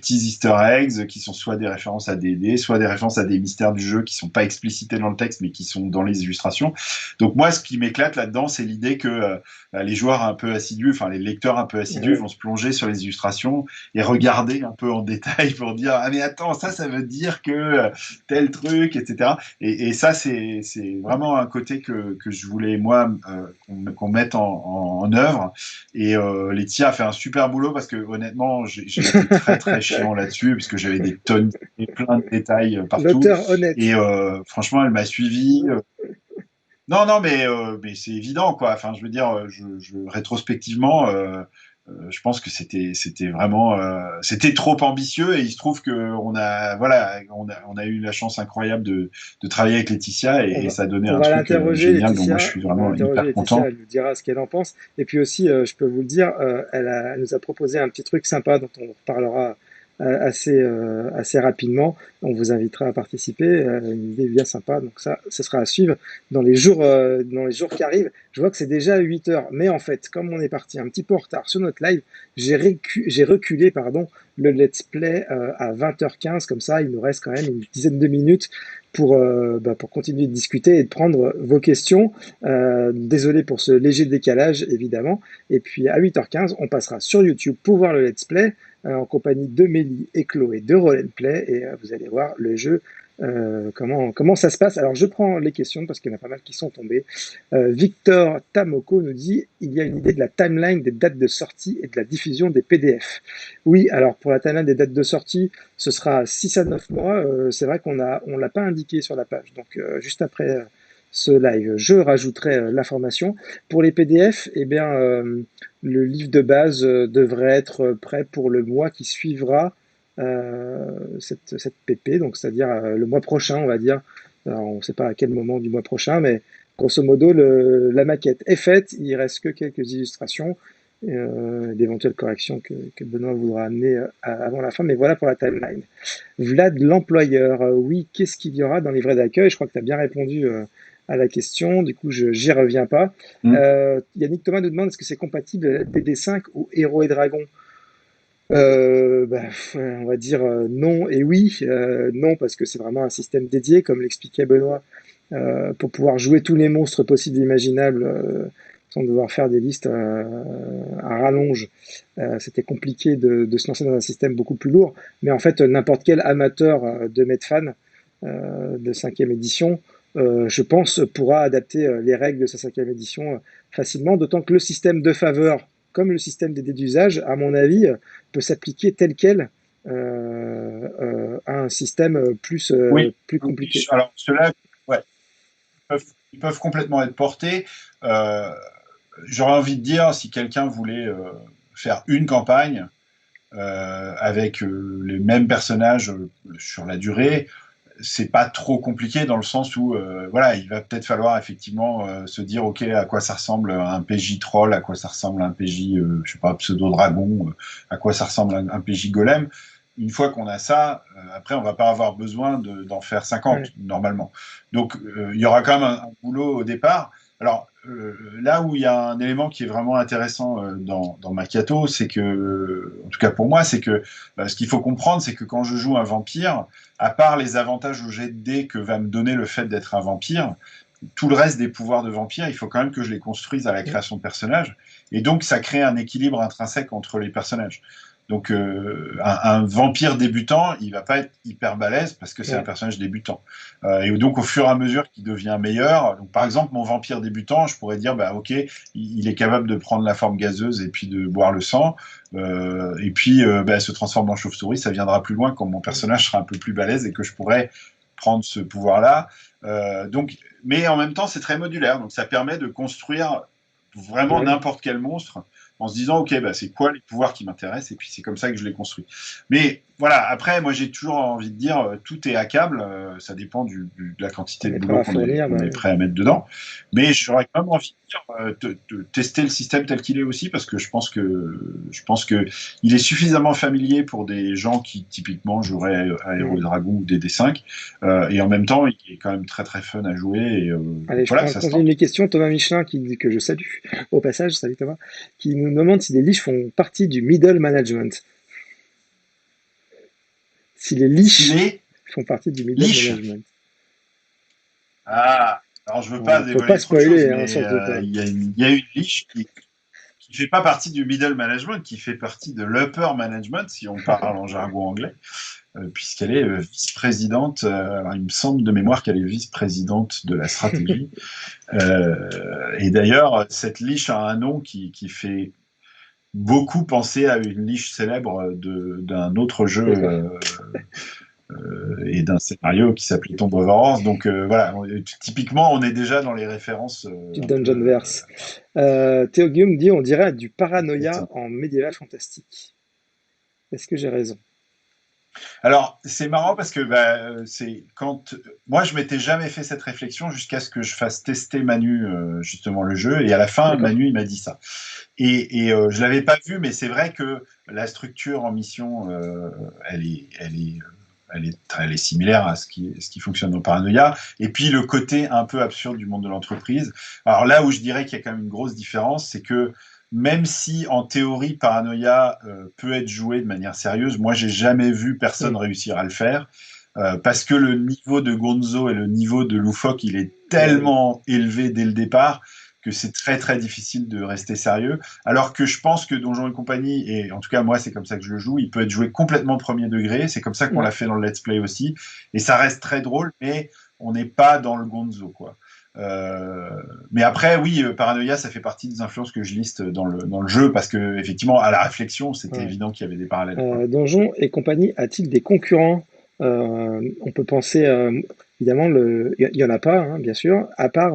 Easter eggs qui sont soit des références à D&D, soit des références à des mystères du jeu qui sont pas explicités dans le texte mais qui sont dans les illustrations. Donc moi, ce qui m'éclate là-dedans, c'est l'idée que les joueurs un peu assidus, enfin les lecteurs un peu assidus vont se plonger sur les illustrations et regarder un peu en détail pour dire ah mais attends, ça veut dire que tel truc, etc. Et ça, c'est vraiment un côté que je voulais moi qu'on mette en œuvre. Et Laetitia a fait un super boulot parce que honnêtement, j'ai été très très chiant là-dessus puisque j'avais des tonnes et plein de détails partout. L'auteur honnête. Et franchement, elle m'a suivi. Non, non, mais c'est évident, quoi. Enfin, je veux dire, rétrospectivement, je pense que c'était vraiment, c'était trop ambitieux et il se trouve que voilà, on a eu la chance incroyable de travailler avec Laetitia et ça a donné on un va truc l'interroger, génial. Donc moi, Laetitia. je suis On va vraiment l'interroger, hyper Laetitia. content. Elle nous dira ce qu'elle en pense. Et puis aussi, je peux vous le dire, elle nous a proposé un petit truc sympa dont on reparlera assez rapidement. On vous invitera à participer. Une idée bien sympa. Donc ça, ce sera à suivre dans les jours qui arrivent. Je vois que c'est déjà 8 heures. Mais en fait, comme on est parti un petit peu en retard sur notre live, j'ai reculé, pardon, le let's play à 20h15. Comme ça, il nous reste quand même une dizaine de minutes pour continuer de discuter et de prendre vos questions. Désolé pour ce léger décalage, évidemment. Et puis à 8h15, on passera sur YouTube pour voir le let's play en compagnie de Mélie et Chloé de Roll Play. Et vous allez voir le jeu. Comment ça se passe. Alors je prends les questions parce qu'il y en a pas mal qui sont tombées. Victor Tamoko nous dit il y a une idée de la timeline des dates de sortie et de la diffusion des PDF. Oui, alors pour la timeline des dates de sortie, ce sera 6 à 9 mois. C'est vrai qu'on l'a pas indiqué sur la page. Donc juste après ce live, je rajouterai l'information. Pour les PDF, eh bien, le livre de base devrait être prêt pour le mois qui suivra cette PP, donc c'est-à-dire le mois prochain, on va dire. Alors, on ne sait pas à quel moment du mois prochain, mais grosso modo, la maquette est faite. Il reste que quelques illustrations, d'éventuelles corrections que Benoît voudra amener avant la fin. Mais voilà pour la timeline. Vlad, l'employeur, oui, qu'est-ce qu'il y aura dans les vrais d'accueil? Je crois que tu as bien répondu à la question, du coup, j'y reviens pas. Yannick Thomas nous demande est-ce que c'est compatible DD5 ou Héros et Dragons? On va dire non et oui. Non, parce que c'est vraiment un système dédié, comme l'expliquait Benoît, pour pouvoir jouer tous les monstres possibles et imaginables sans devoir faire des listes à rallonge. C'était compliqué de se lancer dans un système beaucoup plus lourd. Mais en fait, n'importe quel amateur de Medfan de 5e édition, je pense, pourra adapter les règles de sa 5e édition facilement, d'autant que le système de faveur comme le système des dés d'usage, à mon avis, peut s'appliquer tel quel à un système plus compliqué. Alors ceux-là, ouais, ils peuvent complètement être portés. J'aurais envie de dire, si quelqu'un voulait faire une campagne, avec les mêmes personnages sur la durée, c'est pas trop compliqué dans le sens où voilà, il va peut-être falloir effectivement se dire ok, à quoi ça ressemble un PJ troll, à quoi ça ressemble un PJ je sais pas, pseudo dragon, à quoi ça ressemble un PJ golem. Une fois qu'on a ça, après on va pas avoir besoin d'en faire 50 Ouais, normalement. Donc il y aura quand même un boulot au départ. Alors là où il y a un élément qui est vraiment intéressant dans Macchiato, c'est que, en tout cas pour moi, c'est que ce qu'il faut comprendre, c'est que quand je joue un vampire, à part les avantages au jet de dés que va me donner le fait d'être un vampire, tout le reste des pouvoirs de vampire, il faut quand même que je les construise à la ouais, création de personnages. Et donc, ça crée un équilibre intrinsèque entre les personnages. Donc, un vampire débutant, il va pas être hyper balèze parce que c'est un ouais. personnage débutant. Et donc, au fur et à mesure qu'il devient meilleur, donc, par exemple, mon vampire débutant, je pourrais dire, bah, ok, il est capable de prendre la forme gazeuse et puis de boire le sang. Et puis, bah, se transforme en chauve-souris, ça viendra plus loin quand mon personnage sera un peu plus balèze et que je pourrais prendre ce pouvoir-là. Donc, mais en même temps, c'est très modulaire, donc ça permet de construire Bah vraiment oui. n'importe quel monstre en se disant, ok, bah, c'est quoi les pouvoirs qui m'intéressent, et puis c'est comme ça que je les construis. Mais voilà, après, moi j'ai toujours envie de dire, tout est hackable, ça dépend de la quantité On de est prêt boulot à fournir, qu'on bah est oui. prêt à mettre dedans. Mais j'aurais quand même envie de dire, de tester le système tel qu'il est aussi, parce que je pense que il est suffisamment familier pour des gens qui typiquement joueraient à Héros et Mm. Dragons ou DD5, et en même temps, il est quand même très très fun à jouer, et Allez, je voilà, prends, ça se continue tente. les questions. Thomas Michelin, que je salue au passage, salut Thomas, qui nous demande si les leash font partie du middle management. Si les S'il leash est font partie du middle liche. management. Ah, alors je veux pas Faut pas dévoiler trop de choses, spoiler, hein, mais surtout pas. il y a une liche qui fait pas partie du middle management, qui fait partie de l'upper management, si on parle en jargon anglais, puisqu'elle est vice-présidente. Alors il me semble de mémoire qu'elle est vice-présidente de la stratégie. Et d'ailleurs, cette liche a un nom qui fait beaucoup penser à une liche célèbre d'un autre jeu D'accord. et d'un scénario qui s'appelait Tomb of Horrors. Donc voilà, typiquement, on est déjà dans les références Du un peu Dungeonverse. Théo Guillaume dit on dirait du paranoïa exactement. en médiéval fantastique. Est-ce que j'ai raison? Alors, c'est marrant parce que bah, c'est quand moi je m'étais jamais fait cette réflexion jusqu'à ce que je fasse tester Manu justement le jeu et à la fin D'accord. Manu il m'a dit ça et je l'avais pas vu mais c'est vrai que la structure en mission elle est similaire à ce qui fonctionne dans Paranoia et puis le côté un peu absurde du monde de l'entreprise. Alors là où je dirais qu'il y a quand même une grosse différence c'est que même si en théorie Paranoia peut être joué de manière sérieuse, moi j'ai jamais vu personne Mm. réussir à le faire parce que le niveau de Gonzo et le niveau de Loufoque il est Bah oui. tellement élevé dès le départ que c'est très très difficile de rester sérieux. Alors que je pense que Donjons et compagnie, et en tout cas moi c'est comme ça que je le joue, il peut être joué complètement premier degré, c'est comme ça qu'on Ouais. l'a fait dans le let's play aussi, et ça reste très drôle, mais on n'est pas dans le Gonzo quoi. Euh, mais après, oui, Paranoia, ça fait partie des influences que je liste dans le jeu parce que effectivement, à la réflexion, c'était Ouais. évident qu'il y avait des parallèles, quoi. Donjon et compagnie a-t-il des concurrents? On peut penser, évidemment, il y en a pas, hein, bien sûr, à part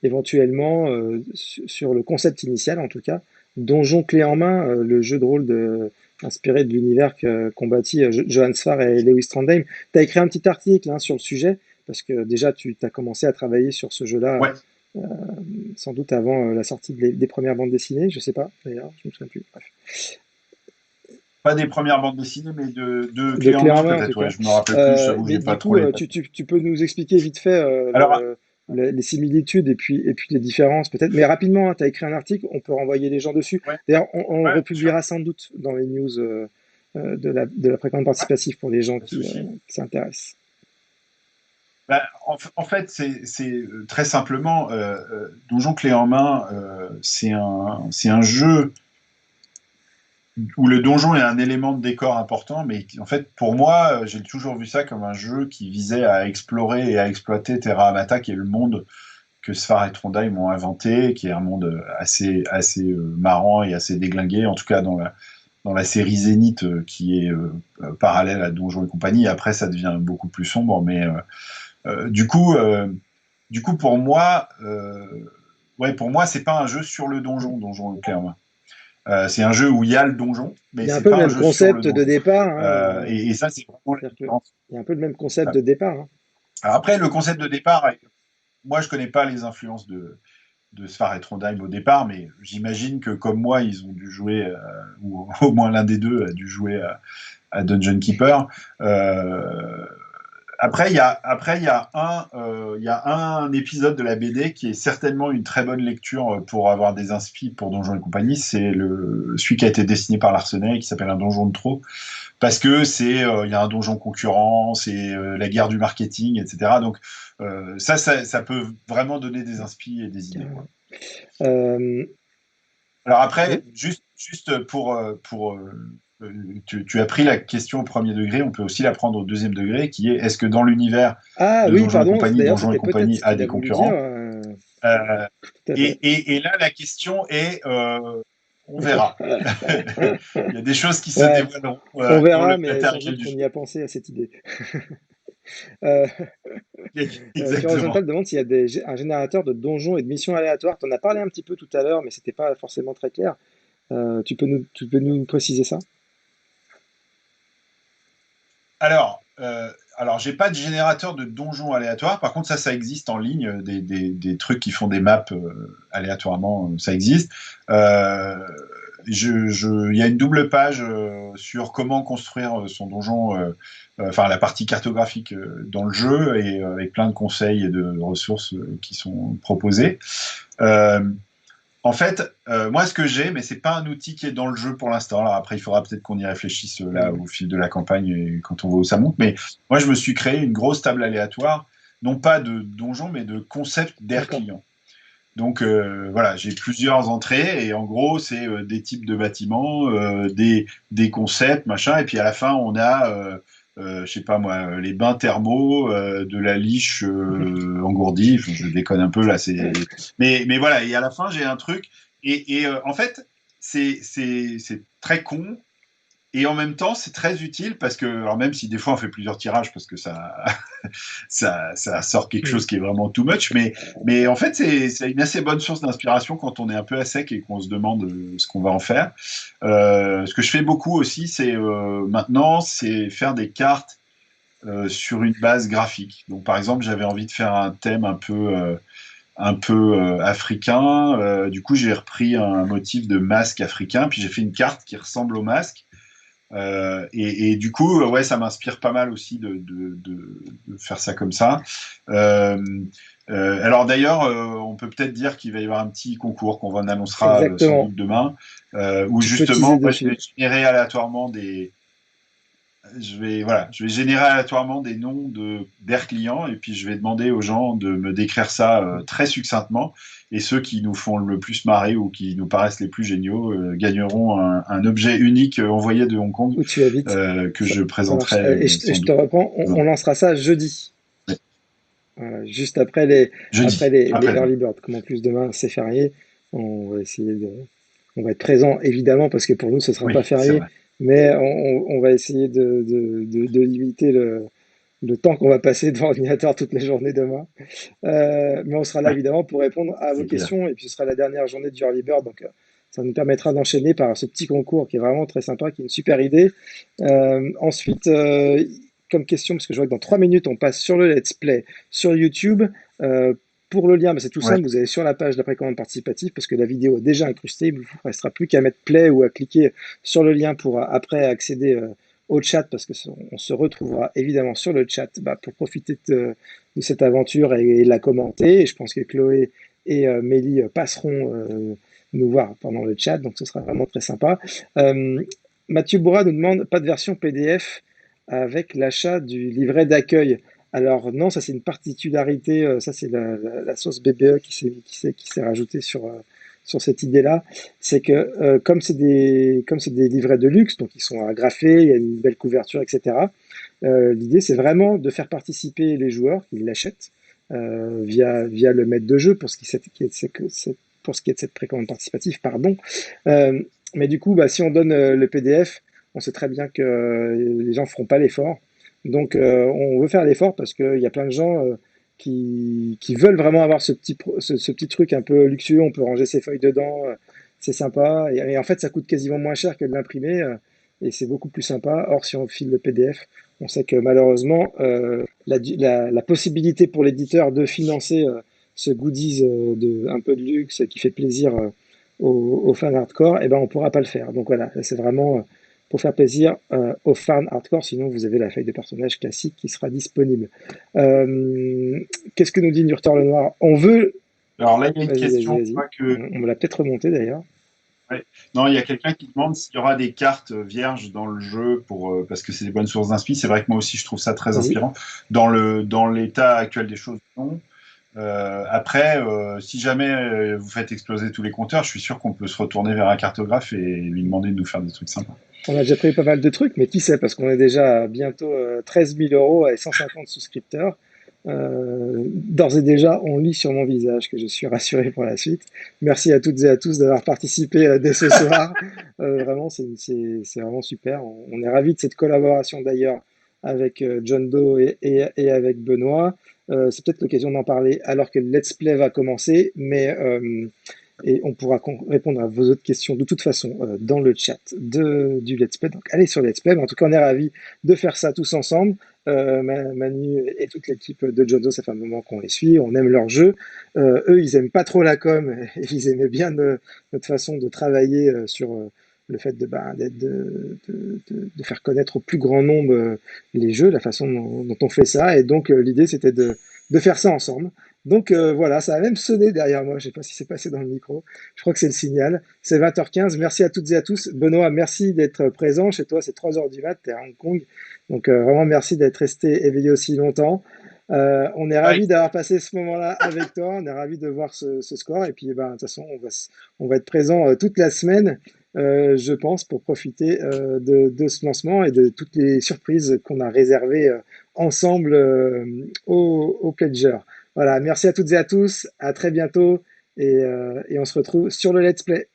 éventuellement sur le concept initial, en tout cas, Donjon clé en main, le jeu de rôle inspiré de l'univers qu'ont bâti Johan Sfar et Lewis Trondheim. Tu as écrit un petit article hein, sur le sujet, parce que déjà tu as commencé à travailler sur ce jeu-là, Ouais, euh, sans doute avant la sortie des premières bandes dessinées, je sais pas, d'ailleurs, je me souviens plus. Bref. pas des premières bandes dessinées, mais de De clé en clé en main main en tout peut-être. Ouais, cas. je me rappelle plus. J'avoue, Mais j'ai pas du trop coup, les dates. tu peux nous expliquer vite fait Alors, les similitudes et puis les différences peut-être. Mais rapidement, tu as écrit un article, on peut renvoyer les gens dessus. ouais, D'ailleurs, on le ouais, bien sûr, republiera sans doute dans les news de la fréquence ouais, participative pour les gens pas de souci. qui s'intéressent. Bah, en fait, c'est très simplement Donjon clé en main. C'est un jeu où le donjon est un élément de décor important, mais en fait, pour moi, j'ai toujours vu ça comme un jeu qui visait à explorer et à exploiter Terra Amata, qui est le monde que Sfar et Trondheim m'ont inventé, qui est un monde assez marrant et assez déglingué, en tout cas dans la série Zénith qui est parallèle à Donjons et compagnie. Après, ça devient beaucoup plus sombre, mais euh, du coup, euh, du coup, pour moi, ouais, pour moi, c'est pas un jeu sur le donjon, Donjon clairement. C'est un jeu où il y a le donjon, Il mais y a un c'est peu le pas un même jeu sur le concept de donjon. départ, hein, Et ça, c'est vraiment la c'est-à-dire que différence. il y a un peu le même concept de départ, hein. Alors après, le concept de départ, moi, je connais pas les influences de Sfar et Trondheim au départ, mais j'imagine que comme moi, ils ont dû jouer, ou au moins l'un des deux a dû jouer à Dungeon Keeper. Euh, il y a un épisode de la BD qui est certainement une très bonne lecture pour avoir des inspi pour Donjons et compagnie. C'est celui qui a été dessiné par Larsenet, qui s'appelle Un donjon de trop, parce que il y a un donjon concurrent, c'est la guerre du marketing, etc. Donc ça peut vraiment donner des inspi et des idées, quoi. Euh, Alors après, oui. juste tu as pris la question au premier degré, on peut aussi la prendre au deuxième degré, qui est ce que dans l'univers Ah de oui, pardon, d'ailleurs, Donjons et c'était peut-être compagnie ce a qu'il a des voulu dire, concurrents? Euh, tout à fait. et là, la question est, on verra. Il y a des choses qui se Ouais, dévoileront on dans verra, le mais sans matériel doute du qu'on jeu. y a pensé à cette idée. Euh, Exactement. Horizontal demande s'il y a un générateur de donjons et de missions aléatoires. Tu en as parlé un petit peu tout à l'heure, mais c'était pas forcément très clair. Tu peux nous préciser ça? Alors, j'ai pas de générateur de donjons aléatoires. Par contre, ça existe en ligne. Des trucs qui font des maps aléatoirement, ça existe. Euh, il y a une double page sur comment construire son donjon, enfin la partie cartographique dans le jeu, et avec plein de conseils et de ressources qui sont proposés. Euh, En fait, moi, ce que j'ai, mais c'est pas un outil qui est dans le jeu pour l'instant. Alors après, il faudra peut-être qu'on y réfléchisse là Hmm. au fil de la campagne et quand on voit où ça monte. Mais moi, je me suis créé une grosse table aléatoire, non pas de donjon, mais de concept d'air D'accord. client. Donc voilà, j'ai plusieurs entrées et en gros, c'est des types de bâtiments, des concepts, machin. Et puis à la fin, on a, je sais pas moi, les bains thermaux, de la liche engourdie. Enfin, je déconne un peu là, mais voilà. Et à la fin, j'ai un truc. En fait, c'est très con. Et en même temps, c'est très utile parce que, alors même si des fois on fait plusieurs tirages parce que ça sort quelque Hmm. chose qui est vraiment too much, mais en fait, c'est une assez bonne source d'inspiration quand on est un peu à sec et qu'on se demande ce qu'on va en faire. Ce que je fais beaucoup aussi, maintenant, c'est faire des cartes sur une base graphique. Donc, par exemple, j'avais envie de faire un thème un peu africain. Du coup, j'ai repris un motif de masque africain, puis j'ai fait une carte qui ressemble au masque. Et du coup, ouais, ça m'inspire pas mal aussi de faire ça comme ça. Euh, alors d'ailleurs, on peut peut-être dire qu'il va y avoir un petit concours qu'on en annoncera sans Exactement. doute demain, où Tu peux teaser justement, moi, je vais dessus. générer aléatoirement je vais générer aléatoirement des noms d'air clients et puis je vais demander aux gens de me décrire ça très succinctement. Et ceux qui nous font le plus marrer ou qui nous paraissent les plus géniaux gagneront un objet unique envoyé de Hong Kong Où tu habites. que Ça, je ça marche. présenterai Et sans je te doute reprends, on lancera ça jeudi. Voilà, juste après jeudi, les après-demain. early birds. Comme en plus demain c'est férié, on va essayer de, on va être présent évidemment parce que pour nous ce sera pas Oui, c'est férié, vrai. mais on va essayer de limiter le temps qu'on va passer devant l'ordinateur toutes les journées demain. Mais on sera là Ouais, évidemment pour répondre à vos c'est clair. questions et puis ce sera la dernière journée du early bird, donc ça nous permettra d'enchaîner par ce petit concours qui est vraiment très sympa, qui est une super idée. Ensuite, comme question, parce que je vois que dans 3 minutes on passe sur le let's play sur YouTube. Euh, pour le lien, bah, c'est tout Ouais, simple, vous allez sur la page de la précommande participative parce que la vidéo est déjà incrustée, il ne vous restera plus qu'à mettre play ou à cliquer sur le lien pour après accéder au chat parce que on se retrouvera évidemment sur le chat bah, pour profiter de cette aventure et la commenter. Et je pense que Chloé et Mélie passeront nous voir pendant le chat, donc ce sera vraiment très sympa. Euh, Mathieu Bourra nous demande pas de version PDF avec l'achat du livret d'accueil. Alors non, ça c'est une particularité, ça c'est la sauce BBE qui s'est rajoutée sur cette idée-là. C'est que comme c'est des livrets de luxe, donc ils sont agrafés, il y a une belle couverture, etc. L'idée c'est vraiment de faire participer les joueurs qui l'achètent via le maître de jeu pour ce pour ce qui est de cette précommande participative, pardon. Euh, mais du coup, bah, si on donne le PDF, on sait très bien que les gens ne feront pas l'effort. Donc, on veut faire l'effort parce qu'il y a plein de gens qui veulent vraiment avoir ce petit truc un peu luxueux. On peut ranger ses feuilles dedans. c'est sympa. Et en fait, ça coûte quasiment moins cher que de l'imprimer et c'est beaucoup plus sympa. Or, si on file le PDF, on sait que malheureusement, la possibilité pour l'éditeur de financer ce goodies un peu de luxe qui fait plaisir aux fans hardcore, eh ben, on ne pourra pas le faire. Donc voilà, c'est vraiment pour faire plaisir aux fans hardcore, sinon vous avez la feuille de personnage classique qui sera disponible. Qu'est-ce que nous dit Nurtor le Noir? On veut. Alors là, il y a une Vas-y, vas-y, question, je vas-y. vois que On me l'a peut-être remonté d'ailleurs. ouais. Non, il y a quelqu'un qui demande s'il y aura des cartes vierges dans le jeu parce que c'est des bonnes sources d'inspi. C'est vrai que moi aussi, je trouve ça très Vas-y. inspirant. Dans l'état actuel des choses, non. Après, si jamais vous faites exploser tous les compteurs, je suis sûr qu'on peut se retourner vers un cartographe et lui demander de nous faire des trucs sympas. On a déjà prévu pas mal de trucs, mais qui sait, parce qu'on est déjà à bientôt 13 000 euros et 150 souscripteurs. D'ores et déjà, on lit sur mon visage que je suis rassuré pour la suite. Merci à toutes et à tous d'avoir participé dès ce soir. Vraiment, c'est vraiment super. On est ravis de cette collaboration d'ailleurs avec John Doe et avec Benoît. C'est peut-être l'occasion d'en parler alors que le let's play va commencer, mais et on pourra répondre à vos autres questions de toute façon dans le chat du Let's Play. Donc allez sur le Let's Play. Mais en tout cas, on est ravis de faire ça tous ensemble. Manu et toute l'équipe de Jojo, ça fait un moment qu'on les suit, on aime leur jeu. Eux, ils aiment pas trop la com et ils aimaient bien notre façon de travailler sur le fait de faire connaître au plus grand nombre les jeux, la façon dont on fait ça. Et donc, l'idée, c'était de faire ça ensemble. Donc voilà, ça a même sonné derrière moi. Je ne sais pas si c'est passé dans le micro. Je crois que c'est le signal. C'est 20h15. Merci à toutes et à tous. Benoît, merci d'être présent. Chez toi, c'est 3 heures du mat. Tu es à Hong Kong. Donc vraiment, merci d'être resté éveillé aussi longtemps. On est Ouais. ravis d'avoir passé ce moment-là avec toi. On est ravis de voir ce score. Et puis, ben, de toute façon, on va être présent toute la semaine, je pense, pour profiter de ce lancement et de toutes les surprises qu'on a réservées ensemble aux pledgers. Voilà, merci à toutes et à tous, à très bientôt et on se retrouve sur le Let's Play.